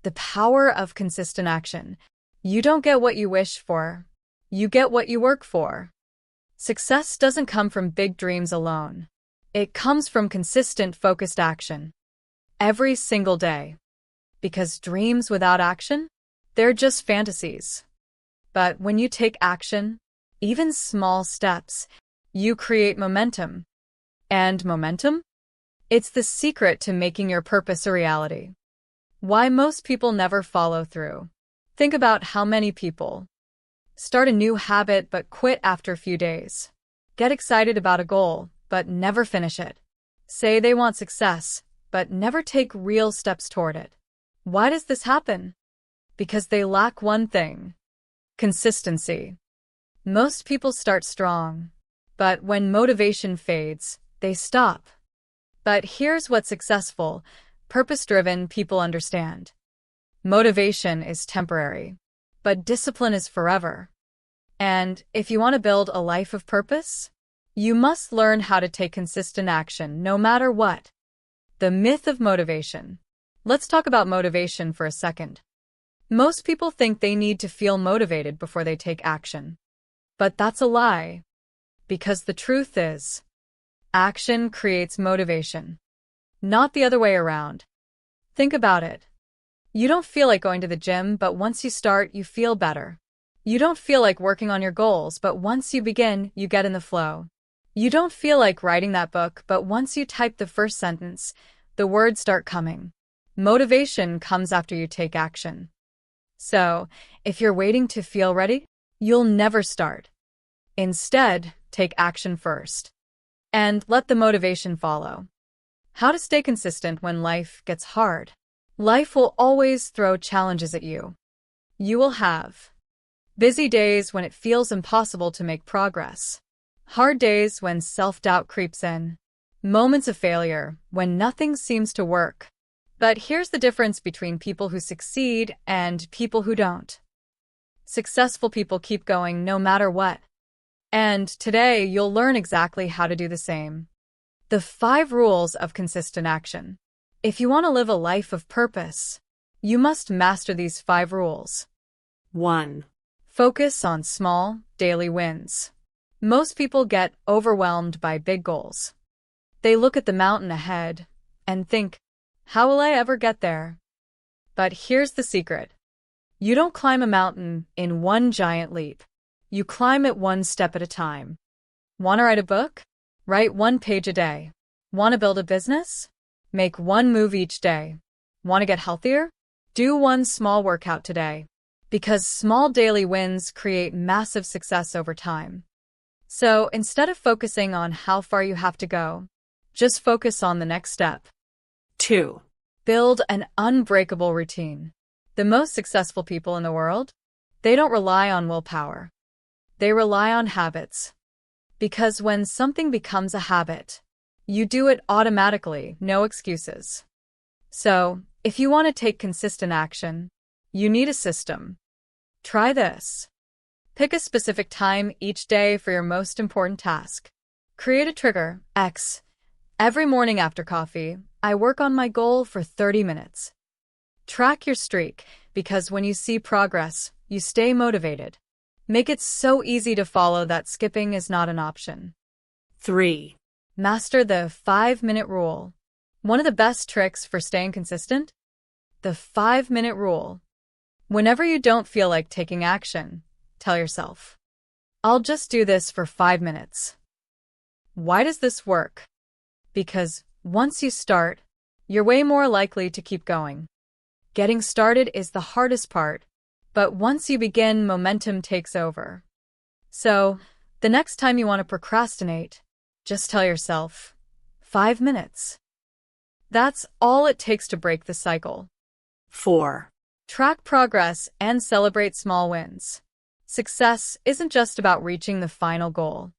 The power of consistent action. You don't get what you wish for. You get what you work for. Success doesn't come from big dreams alone. It comes from consistent, focused action. Every single day. Because dreams without action, they're just fantasies. But when you take action, even small steps, you create momentum. And momentum? It's the secret to making your purpose a reality. Why most people never follow through. Think about how many people start a new habit but quit after a few days. Get excited about a goal, but never finish it. Say they want success, but never take real steps toward it. Why does this happen? Because they lack one thing: consistency. Most people start strong. But when motivation fades, they stop. But here's what successful, purpose-driven people understand. Motivation is temporary, but discipline is forever. And if you want to build a life of purpose, you must learn how to take consistent action no matter what. The myth of motivation. Let's talk about motivation for a second. Most people think they need to feel motivated before they take action. But that's a lie. Because the truth is, action creates motivation, not the other way around. Think about it. You don't feel like going to the gym, but once you start, you feel better. You don't feel like working on your goals, but once you begin, you get in the flow. You don't feel like writing that book, but once you type the first sentence, the words start coming. Motivation comes after you take action. So, if you're waiting to feel ready, you'll never start. Instead, take action first. And let the motivation follow. How to stay consistent when life gets hard. Life will always throw challenges at you. You will have busy days when it feels impossible to make progress. Hard days when self-doubt creeps in. Moments of failure when nothing seems to work. But here's the difference between people who succeed and people who don't. Successful people keep going no matter what. And today you'll learn exactly how to do the same. The 5 rules of consistent action. If you want to live a life of purpose, you must master these 5 rules. 1. Focus on small, daily wins. Most people get overwhelmed by big goals. They look at the mountain ahead and think, how will I ever get there? But here's the secret. You don't climb a mountain in one giant leap. You climb it one step at a time. Want to write a book? Write 1 page a day. Want to build a business? Make 1 move each day. Want to get healthier? Do 1 small workout today. Because small daily wins create massive success over time. So instead of focusing on how far you have to go, just focus on the next step. 2. Build an unbreakable routine. The most successful people in the world, they don't rely on willpower. They rely on habits. Because when something becomes a habit, you do it automatically, no excuses. So, if you want to take consistent action, you need a system. Try this. Pick a specific time each day for your most important task. Create a trigger, X. Every morning after coffee, I work on my goal for 30 minutes. Track your streak, because when you see progress, you stay motivated. Make it so easy to follow that skipping is not an option. 3. Master the 5-minute rule. One of the best tricks for staying consistent? The 5-minute rule. Whenever you don't feel like taking action, tell yourself, I'll just do this for 5 minutes. Why does this work? Because once you start, you're way more likely to keep going. Getting started is the hardest part, but once you begin, momentum takes over. So, the next time you want to procrastinate, just tell yourself, 5 minutes. That's all it takes to break the cycle. 4. Track progress and celebrate small wins. Success isn't just about reaching the final goal.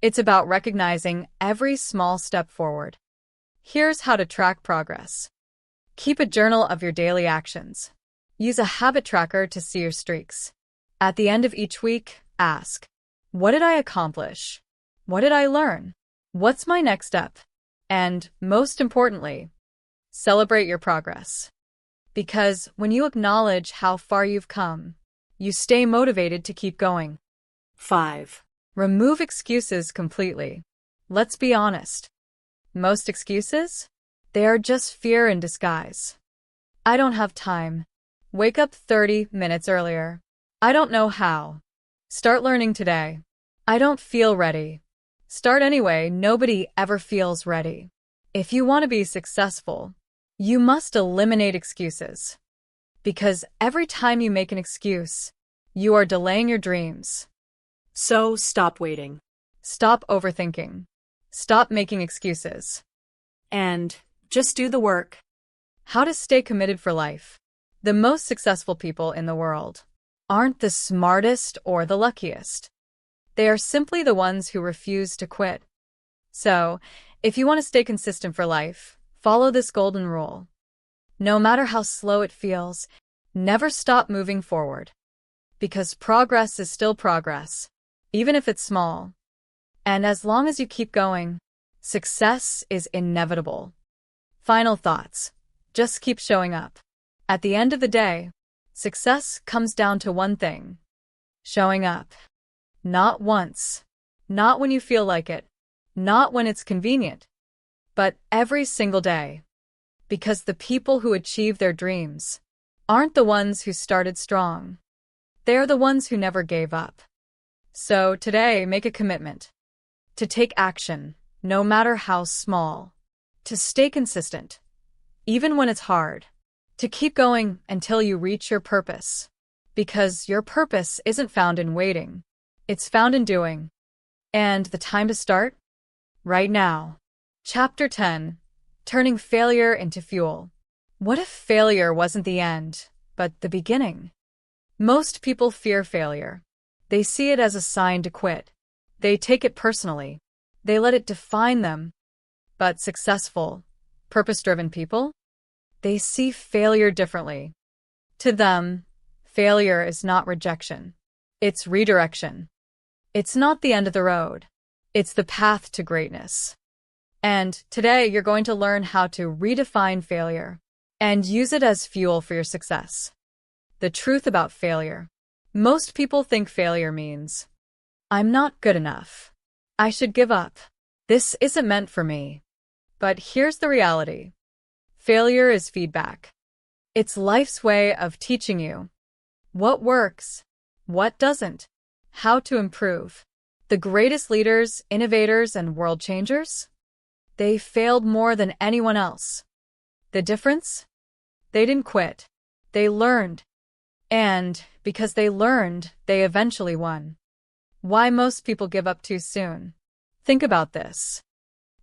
It's about recognizing every small step forward. Here's how to track progress. Keep a journal of your daily actions. Use a habit tracker to see your streaks. At the end of each week, ask, what did I accomplish? What did I learn? What's my next step? And, most importantly, celebrate your progress. Because when you acknowledge how far you've come, you stay motivated to keep going. 5. Remove excuses completely. Let's be honest. Most excuses? They are just fear in disguise. I don't have time. Wake up 30 minutes earlier. I don't know how. Start learning today. I don't feel ready. Start anyway. Nobody ever feels ready. If you want to be successful, you must eliminate excuses. Because every time you make an excuse, you are delaying your dreams. So stop waiting. Stop overthinking. Stop making excuses. And just do the work. How to stay committed for life. The most successful people in the world aren't the smartest or the luckiest. They are simply the ones who refuse to quit. So, if you want to stay consistent for life, follow this golden rule. No matter how slow it feels, never stop moving forward. because progress is still progress, even if it's small. And as long as you keep going, success is inevitable. Final thoughts. Just keep showing up. At the end of the day, success comes down to one thing: showing up. Not once, not when you feel like it, not when it's convenient, but every single day. Because the people who achieve their dreams aren't the ones who started strong. They're the ones who never gave up. So today, make a commitment to take action, no matter how small, to stay consistent, even when it's hard, to keep going until you reach your purpose. Because your purpose isn't found in waiting, it's found in doing. And the time to start? Right now. Chapter 10. Turning Failure into Fuel. What if failure wasn't the end, but the beginning? Most people fear failure. They see it as a sign to quit. They take it personally. They let it define them. But successful, purpose-driven people? They see failure differently. To them, failure is not rejection. It's redirection. It's not the end of the road. It's the path to greatness. And today you're going to learn how to redefine failure and use it as fuel for your success. The truth about failure. Most people think failure means, I'm not good enough. I should give up. This isn't meant for me. But here's the reality. Failure is feedback. It's life's way of teaching you what works, what doesn't, how to improve. The greatest leaders, innovators, and world changers? They failed more than anyone else. The difference? They didn't quit. They learned. And because they learned, they eventually won. Why most people give up too soon? Think about this.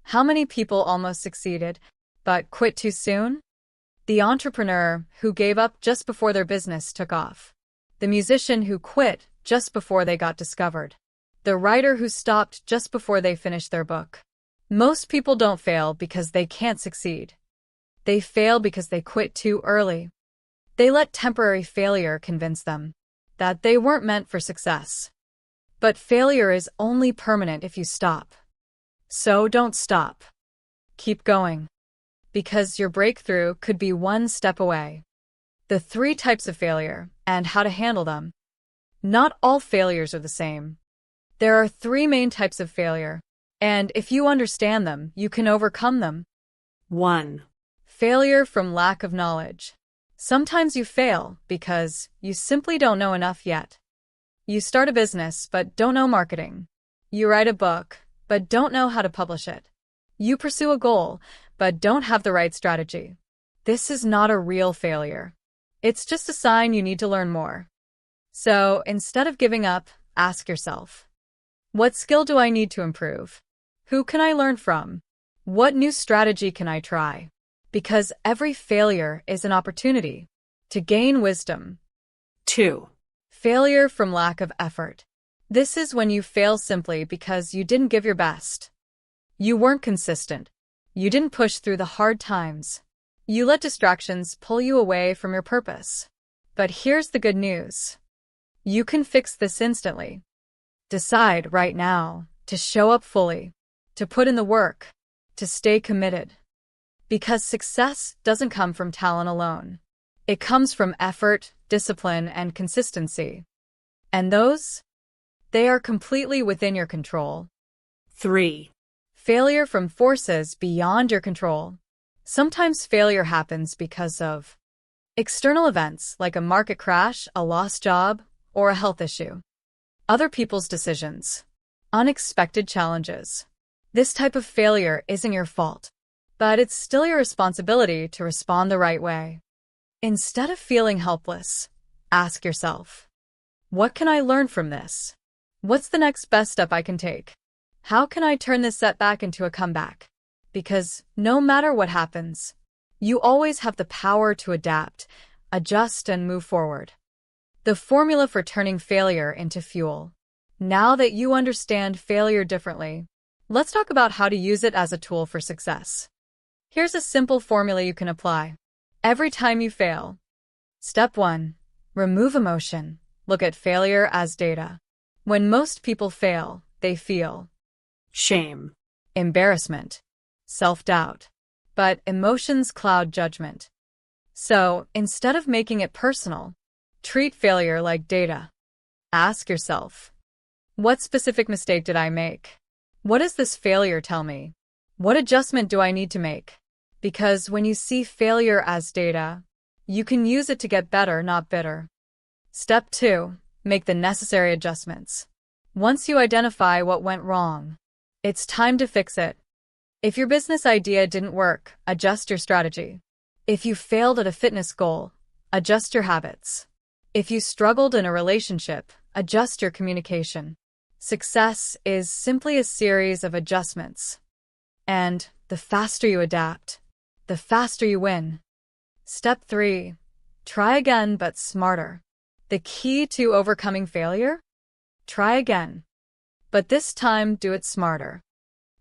How many people almost succeeded, but quit too soon? The entrepreneur who gave up just before their business took off. The musician who quit just before they got discovered. The writer who stopped just before they finished their book. Most people don't fail because they can't succeed. They fail because they quit too early. They let temporary failure convince them that they weren't meant for success. But failure is only permanent if you stop. So don't stop. Keep going. Because your breakthrough could be one step away. The 3 types of failure and how to handle them. Not all failures are the same. There are 3 main types of failure. And if you understand them, you can overcome them. 1. Failure from lack of knowledge. Sometimes you fail because you simply don't know enough yet. You start a business but don't know marketing. You write a book but don't know how to publish it. You pursue a goal but don't have the right strategy. This is not a real failure. It's just a sign you need to learn more. So instead of giving up, ask yourself, what skill do I need to improve? Who can I learn from? What new strategy can I try? Because every failure is an opportunity to gain wisdom. 2. Failure from lack of effort. This is when you fail simply because you didn't give your best. You weren't consistent. You didn't push through the hard times. You let distractions pull you away from your purpose. But here's the good news. You can fix this instantly. Decide right now to show up fully, to put in the work, to stay committed. Because success doesn't come from talent alone. It comes from effort, discipline, and consistency. And those? They are completely within your control. 3. Failure from forces beyond your control. Sometimes failure happens because of external events like a market crash, a lost job, or a health issue. Other people's decisions. Unexpected challenges. This type of failure isn't your fault, but it's still your responsibility to respond the right way. Instead of feeling helpless, ask yourself, what can I learn from this? What's the next best step I can take? How can I turn this setback into a comeback? Because no matter what happens, you always have the power to adapt, adjust, and move forward. The formula for turning failure into fuel. Now that you understand failure differently, let's talk about how to use it as a tool for success. Here's a simple formula you can apply every time you fail. Step 1. Remove emotion, Look at failure as data. When most people fail, they feel shame, embarrassment, self-doubt. But emotions cloud judgment. So, instead of making it personal, treat failure like data. Ask yourself, what specific mistake did I make? What does this failure tell me? What adjustment do I need to make? Because when you see failure as data, you can use it to get better, not bitter. Step 2. Make the necessary adjustments. Once you identify what went wrong, it's time to fix it. If your business idea didn't work, adjust your strategy. If you failed at a fitness goal, adjust your habits. If you struggled in a relationship, adjust your communication. Success is simply a series of adjustments. And the faster you adapt, the faster you win. Step 3. Try again, but smarter. The key to overcoming failure? Try again. But this time, do it smarter.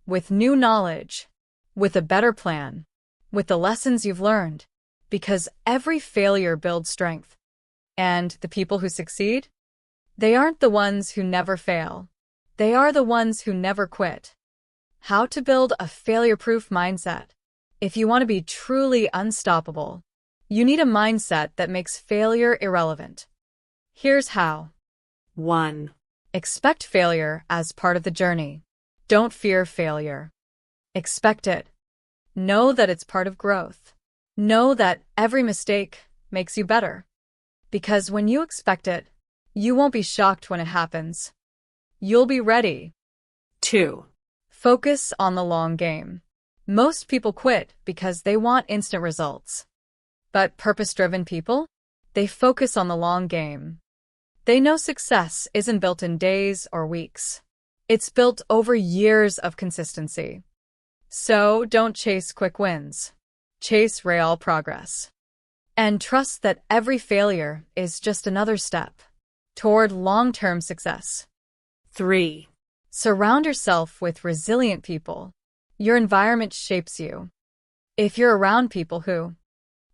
With new knowledge, with a better plan, with the lessons you've learned. Because every failure builds strength. And the people who succeed? They aren't the ones who never fail. They are the ones who never quit. How to build a failure-proof mindset. If you want to be truly unstoppable, you need a mindset that makes failure irrelevant. Here's how. 1. Expect failure as part of the journey. Don't fear failure. Expect it. Know that it's part of growth. Know that every mistake makes you better. Because when you expect it, you won't be shocked when it happens. You'll be ready. 2. Focus on the long game. Most people quit because they want instant results. But purpose-driven people? They focus on the long game. They know success isn't built in days or weeks. It's built over years of consistency. So don't chase quick wins. Chase real progress. And trust that every failure is just another step toward long-term success. 3. Surround yourself with resilient people. Your environment shapes you. If you're around people who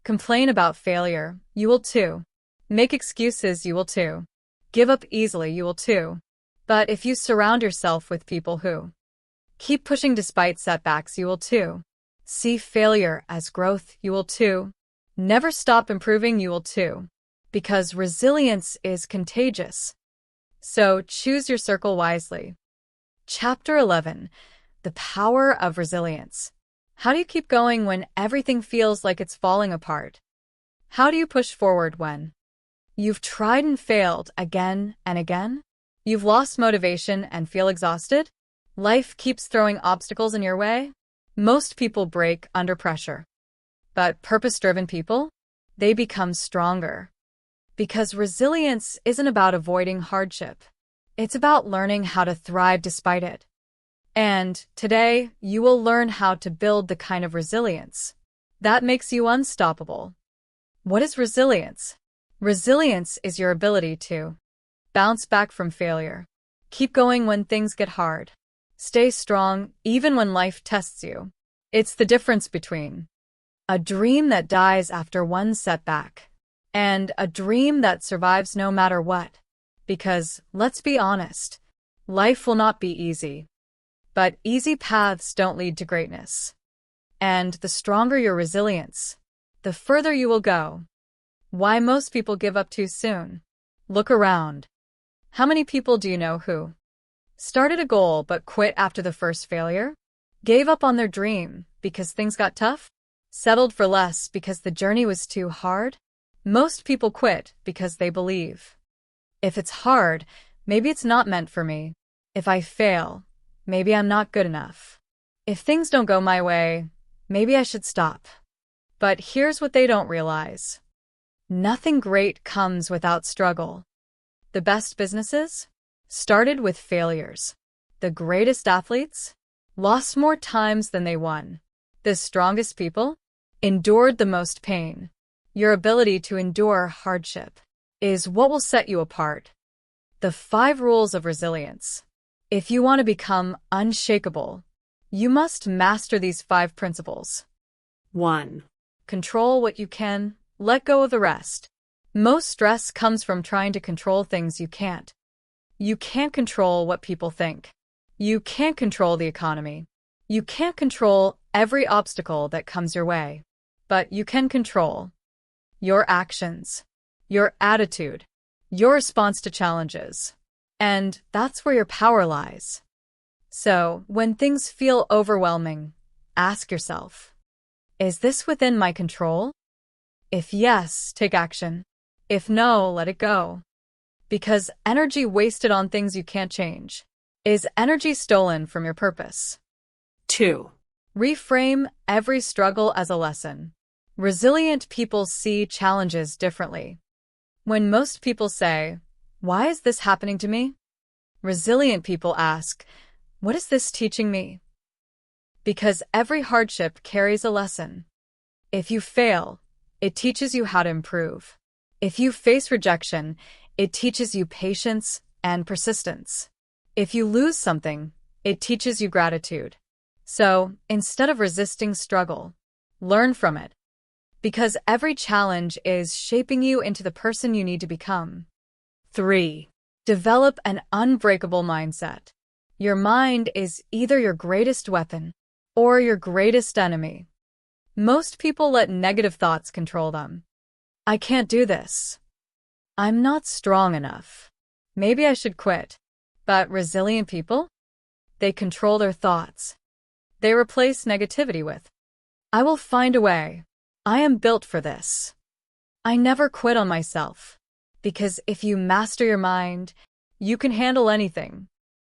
complain about failure, you will too. Make excuses, you will too. Give up easily, you will too. But if you surround yourself with people who keep pushing despite setbacks, you will too. See failure as growth, you will too. Never stop improving, you will too. Because resilience is contagious. So choose your circle wisely. Chapter 11. The Power of Resilience. How do you keep going when everything feels like it's falling apart? How do you push forward when you've tried and failed again and again? You've lost motivation and feel exhausted? Life keeps throwing obstacles in your way? Most people break under pressure. But purpose-driven people? They become stronger. Because resilience isn't about avoiding hardship. It's about learning how to thrive despite it. And today, you will learn how to build the kind of resilience that makes you unstoppable. What is resilience? Resilience is your ability to bounce back from failure. Keep going when things get hard. Stay strong even when life tests you. It's the difference between a dream that dies after one setback and a dream that survives no matter what. Because, let's be honest, life will not be easy. But easy paths don't lead to greatness. And the stronger your resilience, the further you will go. Why most people give up too soon? Look around. How many people do you know who started a goal but quit after the first failure? Gave up on their dream because things got tough? Settled for less because the journey was too hard? Most people quit because they believe, if it's hard, maybe it's not meant for me. If I fail, maybe I'm not good enough. If things don't go my way, maybe I should stop. But here's what they don't realize. Nothing great comes without struggle. The best businesses started with failures. The greatest athletes lost more times than they won. The strongest people endured the most pain. Your ability to endure hardship is what will set you apart. The 5 rules of resilience. If you want to become unshakable, you must master these 5 principles. 1. Control what you can, let go of the rest. Most stress comes from trying to control things you can't. You can't control what people think. You can't control the economy. You can't control every obstacle that comes your way. But you can control your actions, your attitude, your response to challenges. And that's where your power lies. So, when things feel overwhelming, ask yourself, is this within my control? If yes, take action. If no, let it go. Because energy wasted on things you can't change is energy stolen from your purpose. 2. Reframe every struggle as a lesson. Resilient people see challenges differently. When most people say, "Why is this happening to me?" resilient people ask, "What is this teaching me?" Because every hardship carries a lesson. If you fail, it teaches you how to improve. If you face rejection, it teaches you patience and persistence. If you lose something, it teaches you gratitude. So, instead of resisting struggle, learn from it. Because every challenge is shaping you into the person you need to become. 3. Develop an unbreakable mindset. Your mind is either your greatest weapon or your greatest enemy. Most people let negative thoughts control them. I can't do this. I'm not strong enough. Maybe I should quit. But resilient people? They control their thoughts. They replace negativity with, I will find a way. I am built for this. I never quit on myself. Because if you master your mind, you can handle anything.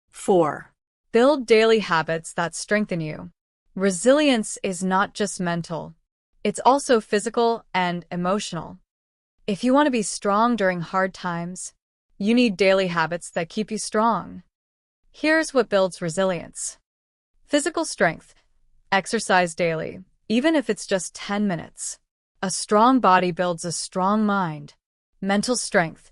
4. Build daily habits that strengthen you. Resilience is not just mental. It's also physical and emotional. If you want to be strong during hard times, you need daily habits that keep you strong. Here's what builds resilience. Physical strength. Exercise daily, even if it's just 10 minutes. A strong body builds a strong mind. Mental strength.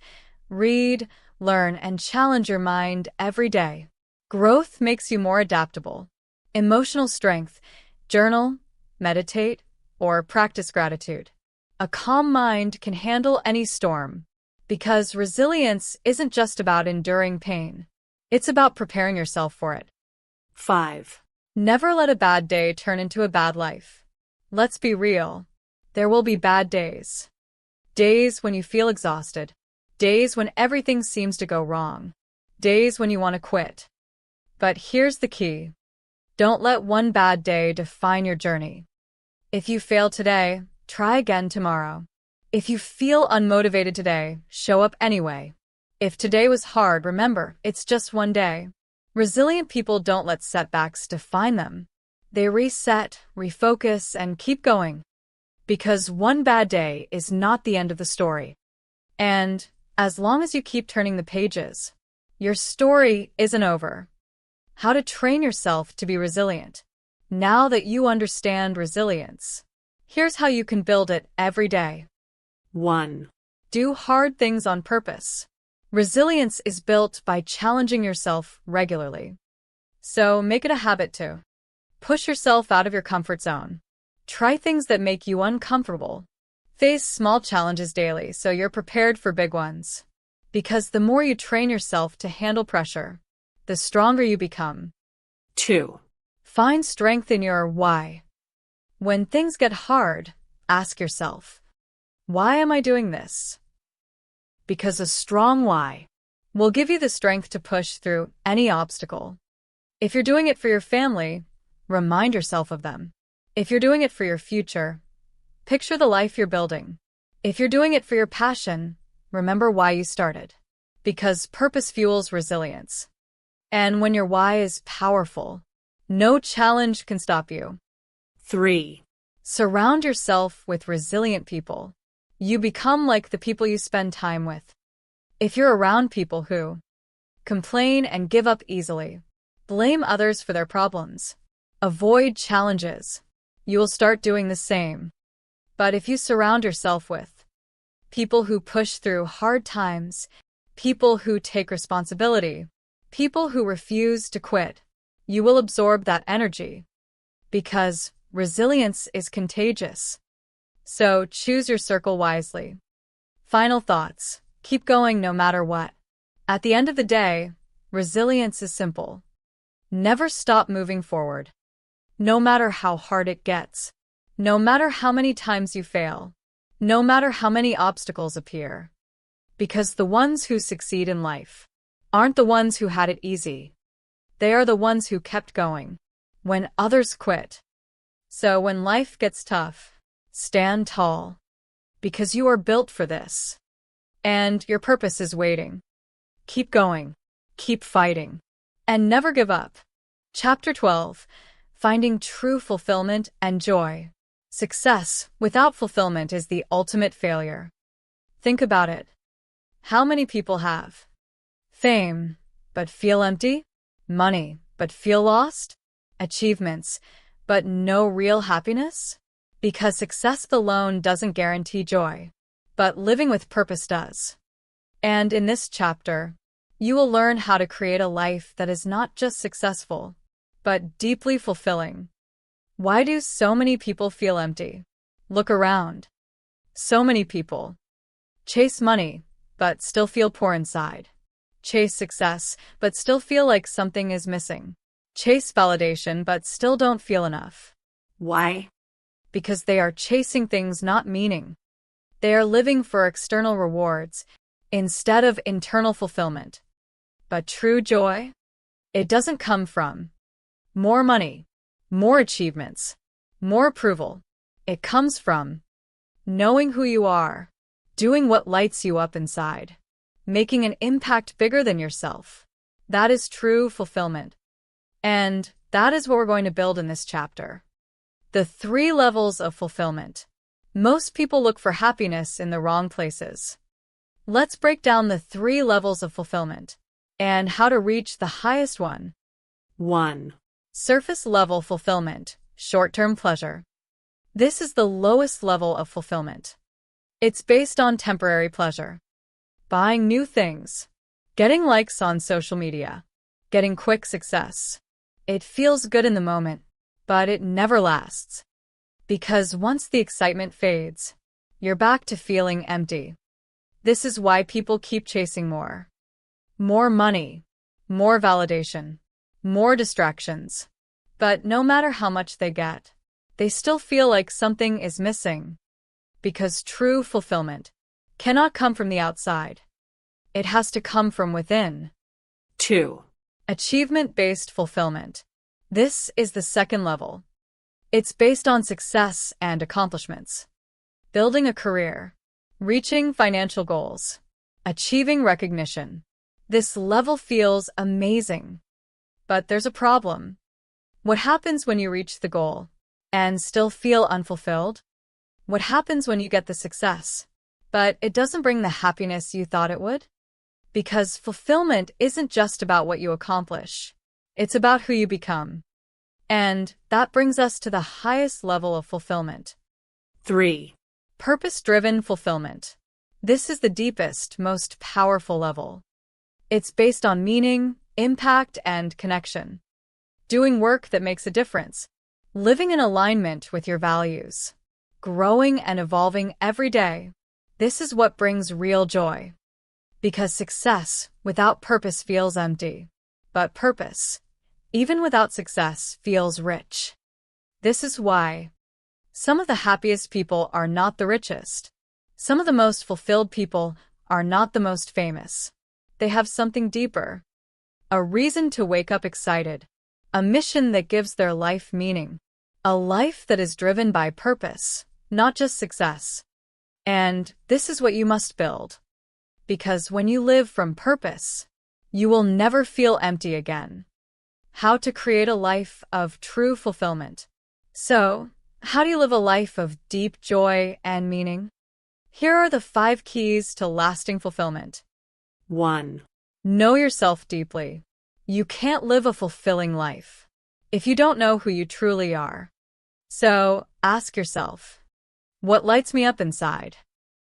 Read, learn, and challenge your mind every day. Growth makes you more adaptable. Emotional strength. Journal, meditate, or practice gratitude. A calm mind can handle any storm. Because resilience isn't just about enduring pain. It's about preparing yourself for it. 5. Never let a bad day turn into a bad life. Let's be real. There will be bad days. Days when you feel exhausted. Days when everything seems to go wrong. Days when you want to quit. But here's the key. Don't let one bad day define your journey. If you fail today, try again tomorrow. If you feel unmotivated today, show up anyway. If today was hard, remember, it's just one day. Resilient people don't let setbacks define them. They reset, refocus, and keep going. Because one bad day is not the end of the story. And as long as you keep turning the pages, your story isn't over. How to train yourself to be resilient. Now that you understand resilience, here's how you can build it every day. 1. Do hard things on purpose. Resilience is built by challenging yourself regularly. So make it a habit to push yourself out of your comfort zone. Try things that make you uncomfortable. Face small challenges daily so you're prepared for big ones. Because the more you train yourself to handle pressure, the stronger you become. 2. Find strength in your why. When things get hard, ask yourself, why am I doing this? Because a strong why will give you the strength to push through any obstacle. If you're doing it for your family, remind yourself of them. If you're doing it for your future, picture the life you're building. If you're doing it for your passion, remember why you started. Because purpose fuels resilience. And when your why is powerful, no challenge can stop you. 3. Surround yourself with resilient people. You become like the people you spend time with. If you're around people who complain and give up easily, blame others for their problems, avoid challenges, you will start doing the same. But if you surround yourself with people who push through hard times, people who take responsibility, people who refuse to quit, you will absorb that energy. Because resilience is contagious. So choose your circle wisely. Final thoughts. Keep going no matter what. At the end of the day, resilience is simple. Never stop moving forward. No matter how hard it gets. No matter how many times you fail. No matter how many obstacles appear. Because the ones who succeed in life aren't the ones who had it easy. They are the ones who kept going when others quit. So when life gets tough, stand tall. Because you are built for this. And your purpose is waiting. Keep going. Keep fighting. And never give up. Chapter 12. Finding true fulfillment and joy. Success without fulfillment is the ultimate failure. Think about it. How many people have fame, but feel empty? Money, but feel lost? Achievements, but no real happiness? Because success alone doesn't guarantee joy, but living with purpose does. And in this chapter, you will learn how to create a life that is not just successful, but deeply fulfilling. Why do so many people feel empty? Look around. So many people chase money, but still feel poor inside. Chase success, but still feel like something is missing. Chase validation, but still don't feel enough. Why? Because they are chasing things not meaning. They are living for external rewards instead of internal fulfillment. But true joy? It doesn't come from more money, more achievements, more approval. It comes from knowing who you are, doing what lights you up inside, making an impact bigger than yourself. That is true fulfillment. And that is what we're going to build in this chapter. The 3 levels of fulfillment. Most people look for happiness in the wrong places. Let's break down the 3 levels of fulfillment and how to reach the highest one. 1. Surface level fulfillment, short-term pleasure. This is the lowest level of fulfillment. It's based on temporary pleasure. Buying new things, getting likes on social media, getting quick success. It feels good in the moment, but it never lasts. Because once the excitement fades, you're back to feeling empty. This is why people keep chasing more. More money, more validation, more distractions. But no matter how much they get, they still feel like something is missing. Because true fulfillment cannot come from the outside. It has to come from within. 2. Achievement-based fulfillment. This is the 2nd level. It's based on success and accomplishments. Building a career, reaching financial goals, achieving recognition. This level feels amazing. But there's a problem. What happens when you reach the goal and still feel unfulfilled? What happens when you get the success, but it doesn't bring the happiness you thought it would? Because fulfillment isn't just about what you accomplish. It's about who you become. And that brings us to the highest level of fulfillment. 3. Purpose-driven fulfillment. This is the deepest, most powerful level. It's based on meaning, impact, and connection. Doing work that makes a difference. Living in alignment with your values. Growing and evolving every day. This is what brings real joy. Because success without purpose feels empty. But purpose, even without success, feels rich. This is why some of the happiest people are not the richest. Some of the most fulfilled people are not the most famous. They have something deeper. A reason to wake up excited. A mission that gives their life meaning. A life that is driven by purpose, not just success. And this is what you must build. Because when you live from purpose, you will never feel empty again. How to create a life of true fulfillment. So, how do you live a life of deep joy and meaning? Here are the 5 keys to lasting fulfillment. 1. Know yourself deeply. You can't live a fulfilling life if you don't know who you truly are. So, ask yourself, what lights me up inside?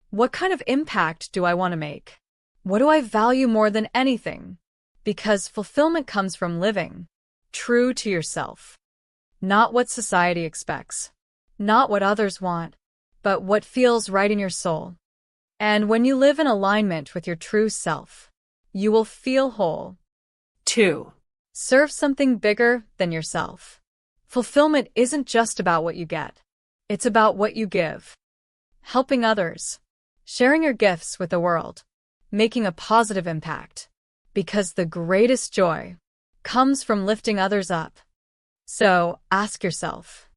What kind of impact do I want to make? What do I value more than anything? Because fulfillment comes from living true to yourself. Not what society expects, not what others want, but what feels right in your soul. And when you live in alignment with your true self, you will feel whole. 2. Serve something bigger than yourself. Fulfillment isn't just about what you get. It's about what you give. Helping others. Sharing your gifts with the world. Making a positive impact. Because the greatest joy comes from lifting others up. So, ask yourself,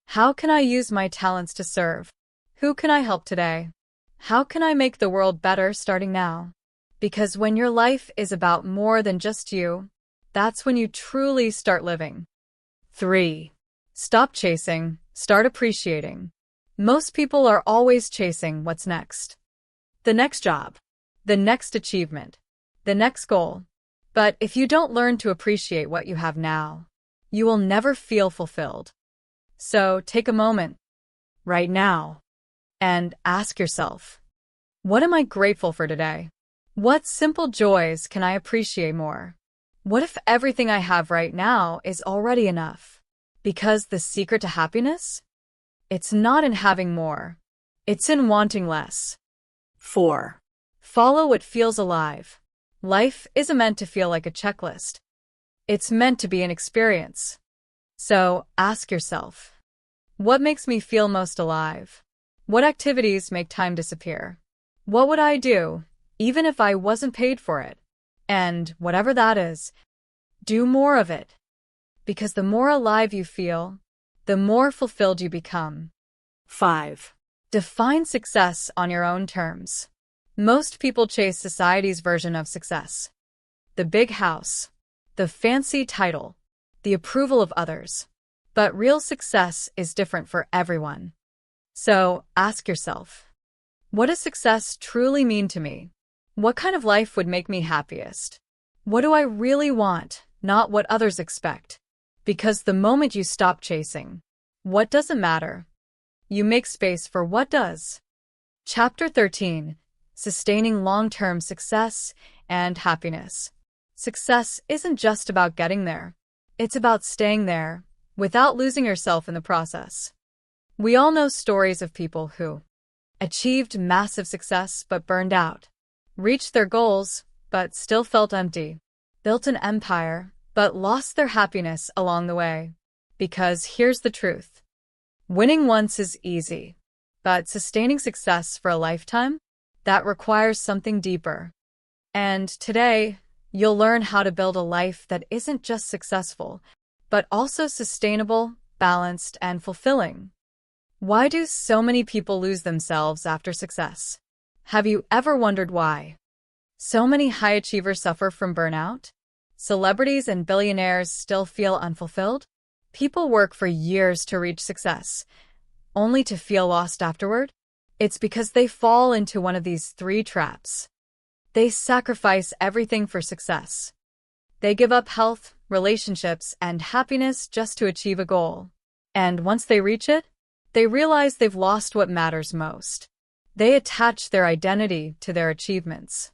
how can I use my talents to serve? Who can I help today? How can I make the world better starting now? Because when your life is about more than just you, that's when you truly start living. 3. Stop chasing, start appreciating. Most people are always chasing what's next. The next job, the next achievement, the next goal. But if you don't learn to appreciate what you have now, you will never feel fulfilled. So take a moment, right now, and ask yourself, what am I grateful for today? What simple joys can I appreciate more? What if everything I have right now is already enough? Because the secret to happiness? It's not in having more. It's in wanting less. 4. Follow what feels alive. Life isn't meant to feel like a checklist. It's meant to be an experience. So, ask yourself, what makes me feel most alive? What activities make time disappear? What would I do, even if I wasn't paid for it? And whatever that is, do more of it. Because the more alive you feel, the more fulfilled you become. 5. Define success on your own terms. Most people chase society's version of success. The big house, the fancy title, the approval of others. But real success is different for everyone. So, ask yourself, what does success truly mean to me? What kind of life would make me happiest? What do I really want, not what others expect? Because the moment you stop chasing what doesn't matter, you make space for what does. Chapter 13. Sustaining long-term success and happiness. Success isn't just about getting there. It's about staying there, without losing yourself in the process. We all know stories of people who achieved massive success but burned out, reached their goals but still felt empty, built an empire but lost their happiness along the way. Because here's the truth. Winning once is easy, but sustaining success for a lifetime, that requires something deeper. And today, you'll learn how to build a life that isn't just successful, but also sustainable, balanced, and fulfilling. Why do so many people lose themselves after success? Have you ever wondered why? So many high achievers suffer from burnout? Celebrities and billionaires still feel unfulfilled? People work for years to reach success, only to feel lost afterward? It's because they fall into one of these 3 traps. They sacrifice everything for success. They give up health, relationships, and happiness just to achieve a goal. And once they reach it, they realize they've lost what matters most. They attach their identity to their achievements.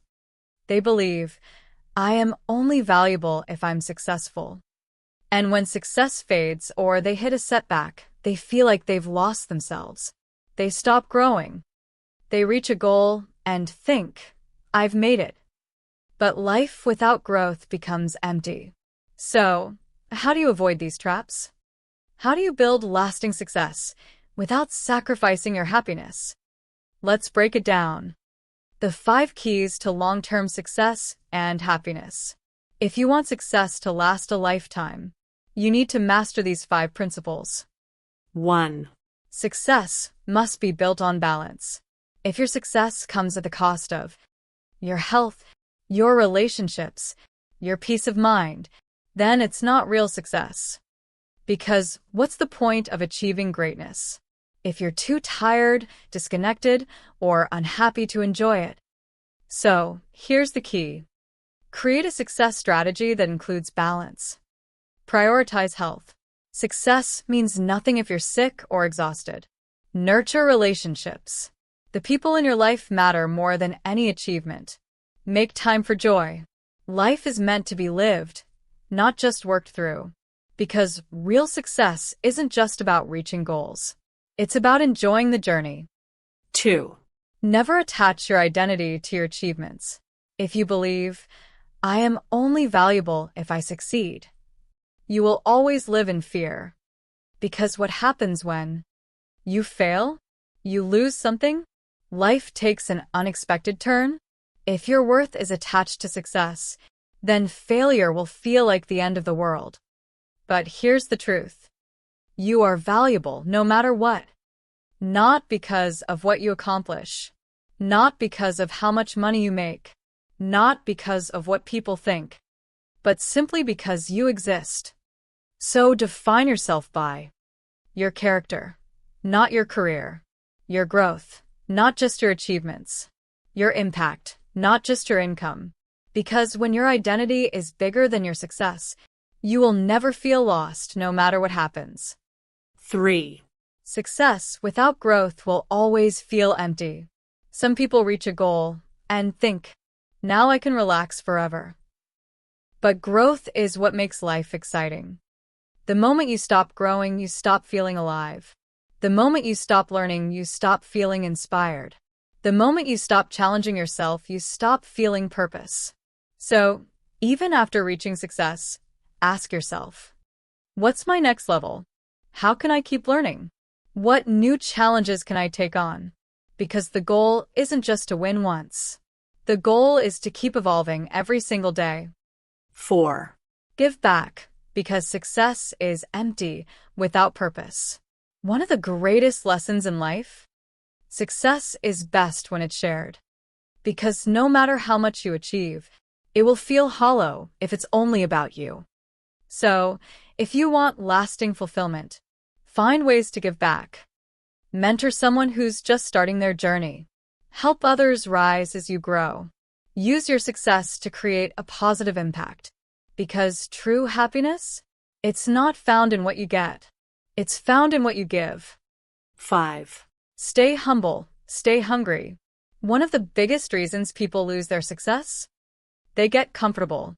They believe, I am only valuable if I'm successful. And when success fades or they hit a setback, they feel like they've lost themselves. They stop growing. They reach a goal and think, I've made it. But life without growth becomes empty. So, how do you avoid these traps? How do you build lasting success without sacrificing your happiness? Let's break it down. The 5 keys to long-term success and happiness. If you want success to last a lifetime, you need to master these 5 principles. 1. Success must be built on balance. If your success comes at the cost of your health, your relationships, your peace of mind, then it's not real success. Because what's the point of achieving greatness if you're too tired, disconnected, or unhappy to enjoy it? So, here's the key. Create a success strategy that includes balance. Prioritize health. Success means nothing if you're sick or exhausted. Nurture relationships. The people in your life matter more than any achievement. Make time for joy. Life is meant to be lived, not just worked through. Because real success isn't just about reaching goals. It's about enjoying the journey. 2. Never attach your identity to your achievements. If you believe, I am only valuable if I succeed, you will always live in fear. Because what happens when you fail? You lose something? Life takes an unexpected turn? If your worth is attached to success, then failure will feel like the end of the world. But here's the truth. You are valuable no matter what. Not because of what you accomplish. Not because of how much money you make. Not because of what people think. But simply because you exist. So define yourself by your character, not your career. Your growth, not just your achievements. Your impact, not just your income. Because when your identity is bigger than your success, you will never feel lost no matter what happens. 3. Success without growth will always feel empty. Some people reach a goal and think, now I can relax forever. But growth is what makes life exciting. The moment you stop growing, you stop feeling alive. The moment you stop learning, you stop feeling inspired. The moment you stop challenging yourself, you stop feeling purpose. So, even after reaching success, ask yourself, what's my next level? How can I keep learning? What new challenges can I take on? Because the goal isn't just to win once. The goal is to keep evolving every single day. 4. Give back, because success is empty without purpose. One of the greatest lessons in life? Success is best when it's shared. Because no matter how much you achieve, it will feel hollow if it's only about you. So, if you want lasting fulfillment, find ways to give back. Mentor someone who's just starting their journey. Help others rise as you grow. Use your success to create a positive impact. Because true happiness? It's not found in what you get. It's found in what you give. 5. Stay humble, stay hungry. One of the biggest reasons people lose their success? They get comfortable.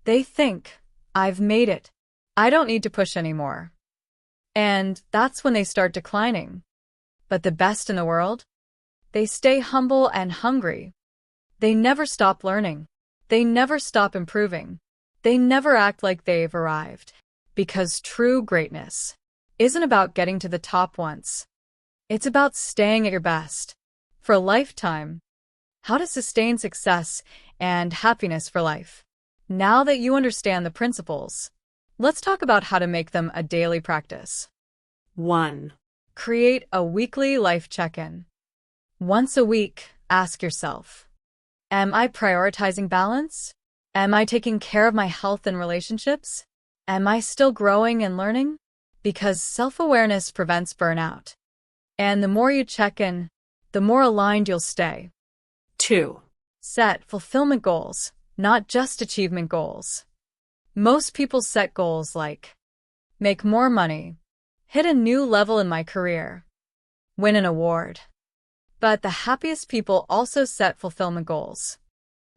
They think, I've made it. I don't need to push anymore. And that's when they start declining. But the best in the world? They stay humble and hungry. They never stop learning. They never stop improving. They never act like they've arrived. Because true greatness isn't about getting to the top once. It's about staying at your best for a lifetime. How to sustain success and happiness for life. Now that you understand the principles, let's talk about how to make them a daily practice. 1. Create a weekly life check-in. Once a week, ask yourself, am I prioritizing balance? Am I taking care of my health and relationships? Am I still growing and learning? Because self-awareness prevents burnout. And the more you check in, the more aligned you'll stay. 2. Set fulfillment goals, not just achievement goals. Most people set goals like make more money, hit a new level in my career, win an award. But the happiest people also set fulfillment goals.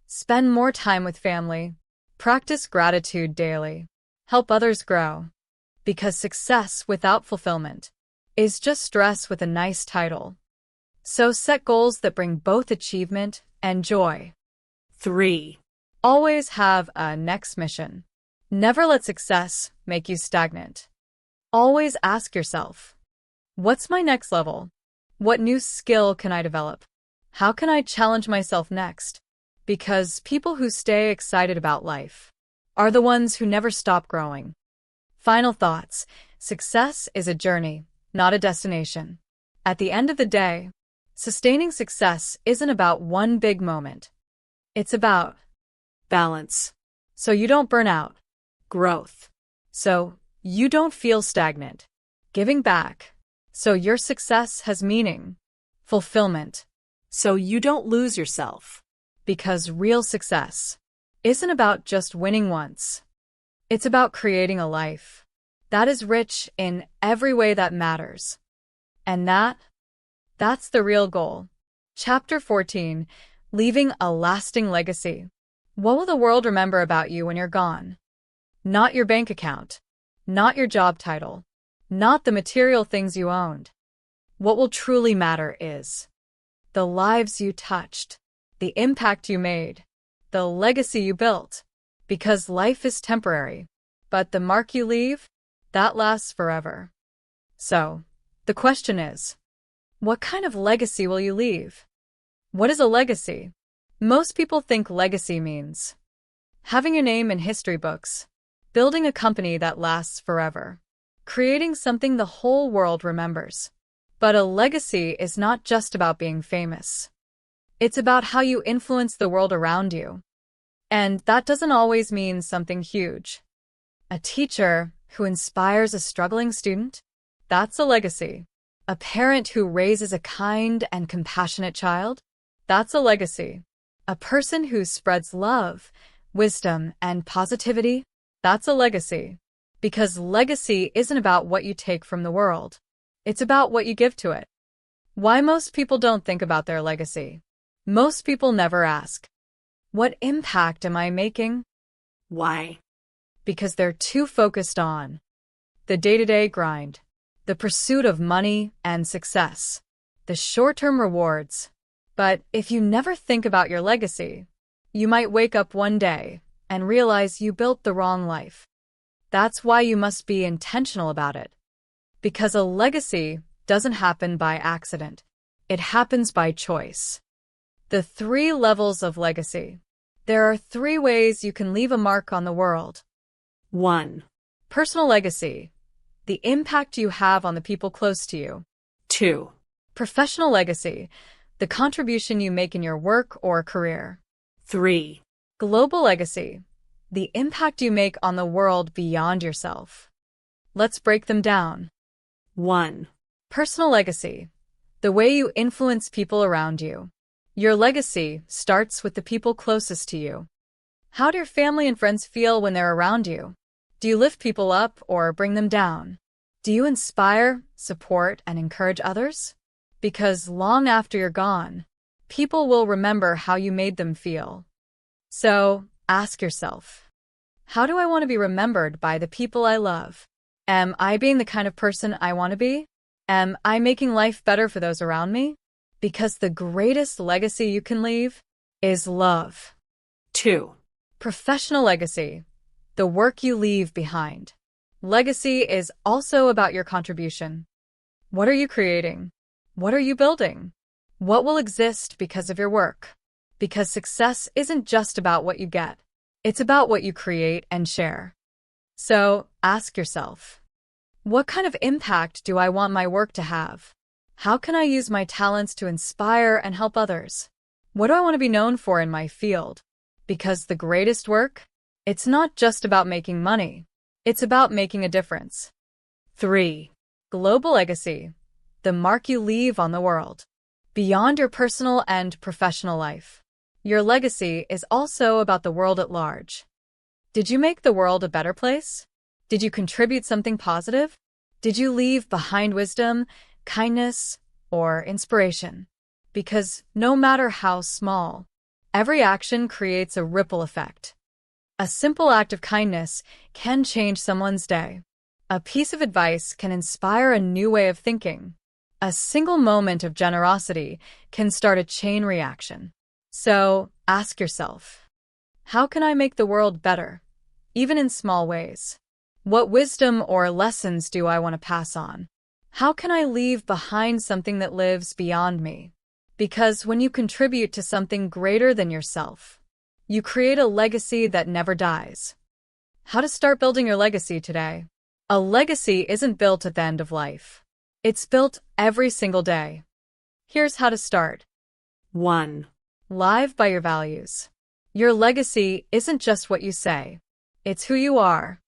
Spend more time with family, practice gratitude daily, help others grow. Because success without fulfillment is just stress with a nice title. So set goals that bring both achievement and joy. 3. Always have a next mission. Never let success make you stagnant. Always ask yourself, what's my next level? What new skill can I develop? How can I challenge myself next? Because people who stay excited about life are the ones who never stop growing. Final thoughts. Success is a journey, not a destination. At the end of the day, sustaining success isn't about one big moment. It's about balance, so you don't burn out, growth, so you don't feel stagnant, giving back, so your success has meaning, fulfillment, so you don't lose yourself. Because real success isn't about just winning once. It's about creating a life that is rich in every way that matters. And that's the real goal. Chapter 14, Leaving a Lasting Legacy. What will the world remember about you when you're gone? Not your bank account, not your job title, not the material things you owned. What will truly matter is the lives you touched, the impact you made, the legacy you built. Because life is temporary, but the mark you leave, that lasts forever. So, the question is, what kind of legacy will you leave? What is a legacy? Most people think legacy means having your name in history books, building a company that lasts forever, creating something the whole world remembers. But a legacy is not just about being famous. It's about how you influence the world around you. And that doesn't always mean something huge. A teacher who inspires a struggling student? That's a legacy. A parent who raises a kind and compassionate child? That's a legacy. A person who spreads love, wisdom, and positivity? That's a legacy. Because legacy isn't about what you take from the world. It's about what you give to it. Why most people don't think about their legacy? Most people never ask, what impact am I making? Why? Because they're too focused on the day-to-day grind, the pursuit of money and success, the short-term rewards. But if you never think about your legacy, you might wake up one day and realize you built the wrong life. That's why you must be intentional about it. Because a legacy doesn't happen by accident. It happens by choice. The 3 levels of legacy. There are 3 ways you can leave a mark on the world. 1. Personal legacy. The impact you have on the people close to you. 2. Professional legacy. The contribution you make in your work or career. 3. Global legacy. The impact you make on the world beyond yourself. Let's break them down. 1. Personal legacy. The way you influence people around you. Your legacy starts with the people closest to you. How do your family and friends feel when they're around you? Do you lift people up or bring them down? Do you inspire, support, and encourage others? Because long after you're gone, people will remember how you made them feel. So, ask yourself, how do I want to be remembered by the people I love? Am I being the kind of person I want to be? Am I making life better for those around me? Because the greatest legacy you can leave is love. 2. Professional legacy. The work you leave behind. Legacy is also about your contribution. What are you creating? What are you building? What will exist because of your work? Because success isn't just about what you get. It's about what you create and share. So, ask yourself, what kind of impact do I want my work to have? How can I use my talents to inspire and help others? What do I want to be known for in my field? Because the greatest work, it's not just about making money. It's about making a difference. 3. Global legacy. The mark you leave on the world. Beyond your personal and professional life. Your legacy is also about the world at large. Did you make the world a better place? Did you contribute something positive? Did you leave behind wisdom, kindness, or inspiration? Because no matter how small, every action creates a ripple effect. A simple act of kindness can change someone's day. A piece of advice can inspire a new way of thinking. A single moment of generosity can start a chain reaction. So, ask yourself, how can I make the world better, even in small ways? What wisdom or lessons do I want to pass on? How can I leave behind something that lives beyond me? Because when you contribute to something greater than yourself, you create a legacy that never dies. How to start building your legacy today? A legacy isn't built at the end of life. It's built every single day. Here's how to start. 1. Live by your values. Your legacy isn't just what you say. It's who you are.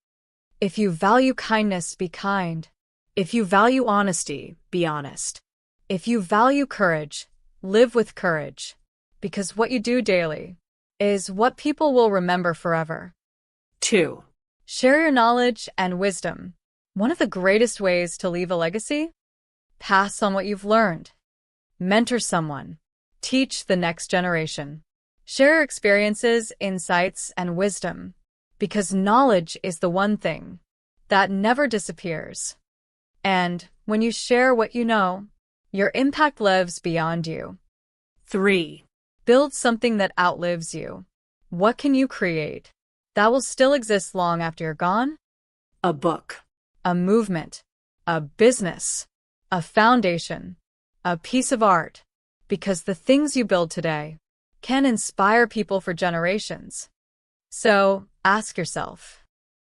If you value kindness, be kind. If you value honesty, be honest. If you value courage, live with courage. Because what you do daily is what people will remember forever. 2. Share your knowledge and wisdom. One of the greatest ways to leave a legacy? Pass on what you've learned. Mentor someone. Teach the next generation. Share your experiences, insights, and wisdom. Because knowledge is the one thing that never disappears. And when you share what you know, your impact lives beyond you. 3. Build something that outlives you. What can you create that will still exist long after you're gone? A book. A movement, a business, a foundation, a piece of art, because the things you build today can inspire people for generations. So, ask yourself,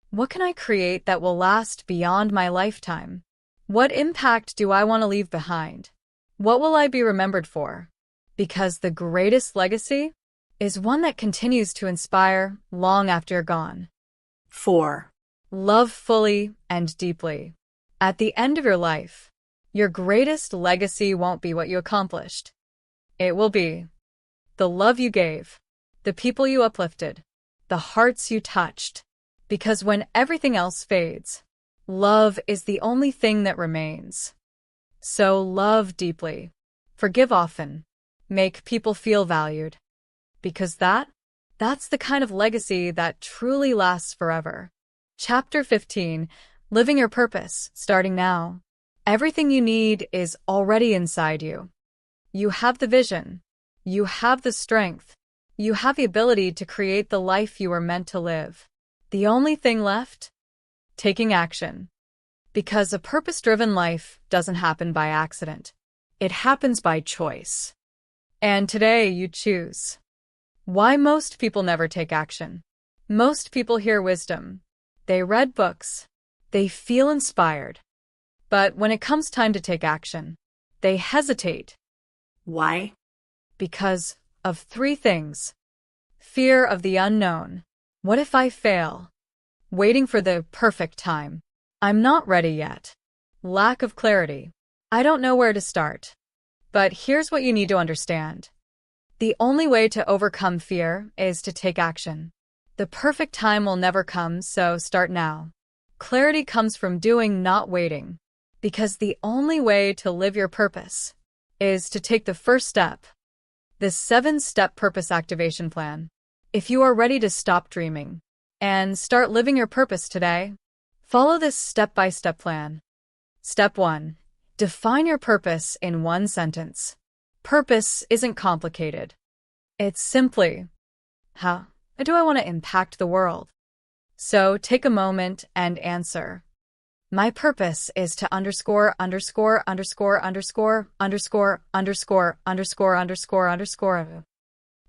what can I create that will last beyond my lifetime? What impact do I want to leave behind? What will I be remembered for? Because the greatest legacy is one that continues to inspire long after you're gone. 4. Love fully and deeply. At the end of your life, your greatest legacy won't be what you accomplished. It will be the love you gave, the people you uplifted, the hearts you touched. Because when everything else fades, love is the only thing that remains. So love deeply, forgive often, make people feel valued. Because that's the kind of legacy that truly lasts forever. Chapter 15, Living Your Purpose, starting now. Everything you need is already inside you. You have the vision. You have the strength. You have the ability to create the life you were meant to live. The only thing left? Taking action. Because a purpose-driven life doesn't happen by accident. It happens by choice. And today you choose. Why most people never take action? Most people hear wisdom. They read books. They feel inspired. But when it comes time to take action, they hesitate. Why? Because of 3 things. Fear of the unknown. What if I fail? Waiting for the perfect time. I'm not ready yet. Lack of clarity. I don't know where to start. But here's what you need to understand. The only way to overcome fear is to take action. The perfect time will never come, so start now. Clarity comes from doing, not waiting. Because the only way to live your purpose is to take the first step. The 7-step purpose activation plan. If you are ready to stop dreaming and start living your purpose today, follow this step-by-step plan. Step 1. Define your purpose in 1 sentence. Purpose isn't complicated. It's simply, how do I want to impact the world? So take a moment and answer. My purpose is to underscore.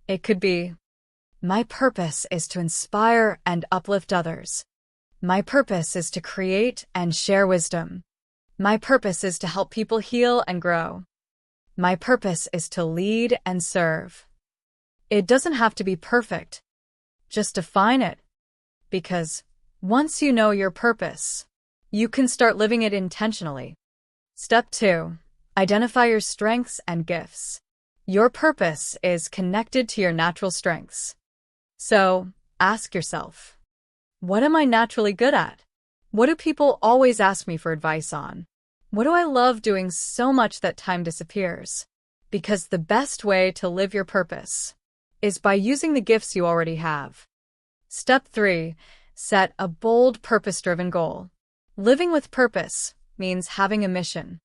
It could be, my purpose is to inspire and uplift others. My purpose is to create and share wisdom. My purpose is to help people heal and grow. My purpose is to lead and serve. It doesn't have to be perfect. Just define it. Because once you know your purpose, you can start living it intentionally. Step 2. Identify your strengths and gifts. Your purpose is connected to your natural strengths. So, ask yourself, what am I naturally good at? What do people always ask me for advice on? What do I love doing so much that time disappears? Because the best way to live your purpose is by using the gifts you already have. Step 3. Set a bold, purpose-driven goal. Living with purpose means having a mission.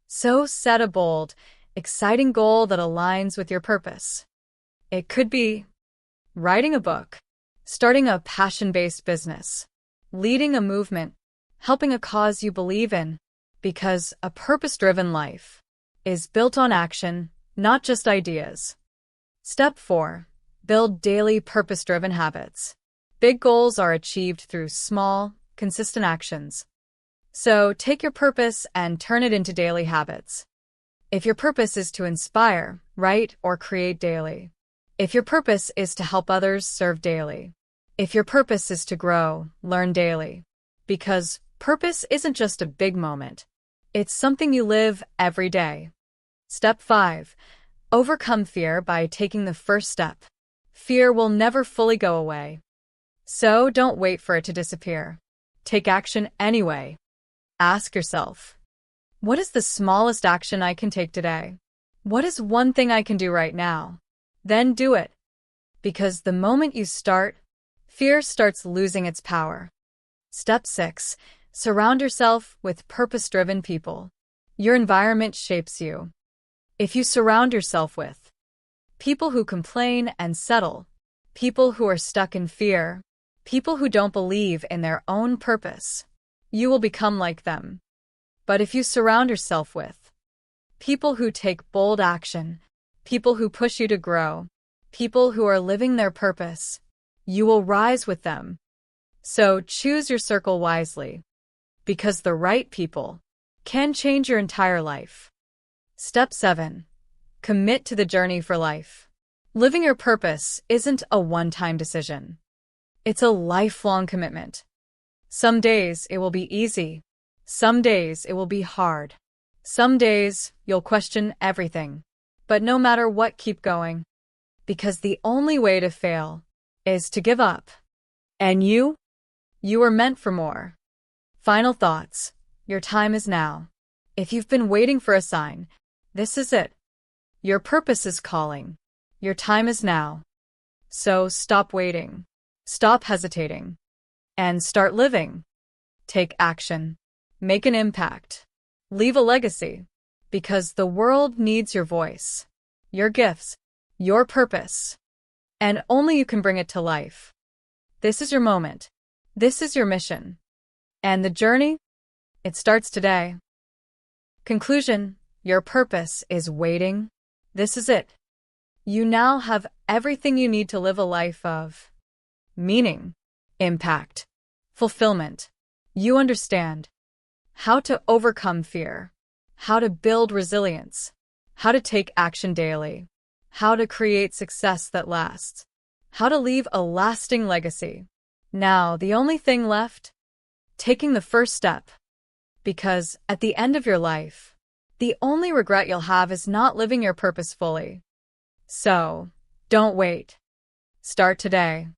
So set a bold, exciting goal that aligns with your purpose. It could be writing a book, starting a passion-based business, leading a movement, helping a cause you believe in, because a purpose-driven life is built on action, not just ideas. Step 4. Build daily purpose-driven habits. Big goals are achieved through small, consistent actions. So take your purpose and turn it into daily habits. If your purpose is to inspire, write, or create daily. If your purpose is to help others, serve daily. If your purpose is to grow, learn daily. Because purpose isn't just a big moment. It's something you live every day. Step 5. Overcome fear by taking the first step. Fear will never fully go away. So don't wait for it to disappear. Take action anyway. Ask yourself, what is the smallest action I can take today? What is one thing I can do right now? Then do it. Because the moment you start, fear starts losing its power. Step 6. Surround yourself with purpose-driven people. Your environment shapes you. If you surround yourself with people who complain and settle, people who are stuck in fear, people who don't believe in their own purpose. You will become like them. But if you surround yourself with people who take bold action, people who push you to grow, people who are living their purpose, you will rise with them. So choose your circle wisely, because the right people can change your entire life. Step 7. Commit to the journey for life. Living your purpose isn't a one-time decision. It's a lifelong commitment. Some days it will be easy. Some days it will be hard. Some days you'll question everything. But no matter what, keep going. Because the only way to fail is to give up. And you were meant for more. Final thoughts. Your time is now. If you've been waiting for a sign, this is it. Your purpose is calling. Your time is now. So stop waiting. Stop hesitating. And start living. Take action. Make an impact. Leave a legacy. Because the world needs your voice, your gifts, your purpose. And only you can bring it to life. This is your moment. This is your mission. And the journey? It starts today. Conclusion. Your purpose is waiting. This is it. You now have everything you need to live a life of meaning, impact, fulfillment. You understand how to overcome fear, how to build resilience, how to take action daily, how to create success that lasts, how to leave a lasting legacy. Now, the only thing left? Taking the first step. Because at the end of your life, the only regret you'll have is not living your purpose fully. So, don't wait. Start today.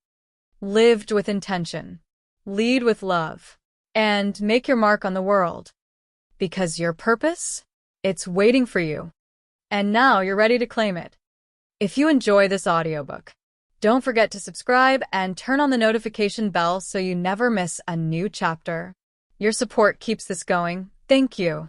Live with intention. Lead with love. And make your mark on the world. Because your purpose? It's waiting for you. And now you're ready to claim it. If you enjoy this audiobook, don't forget to subscribe and turn on the notification bell so you never miss a new chapter. Your support keeps this going. Thank you.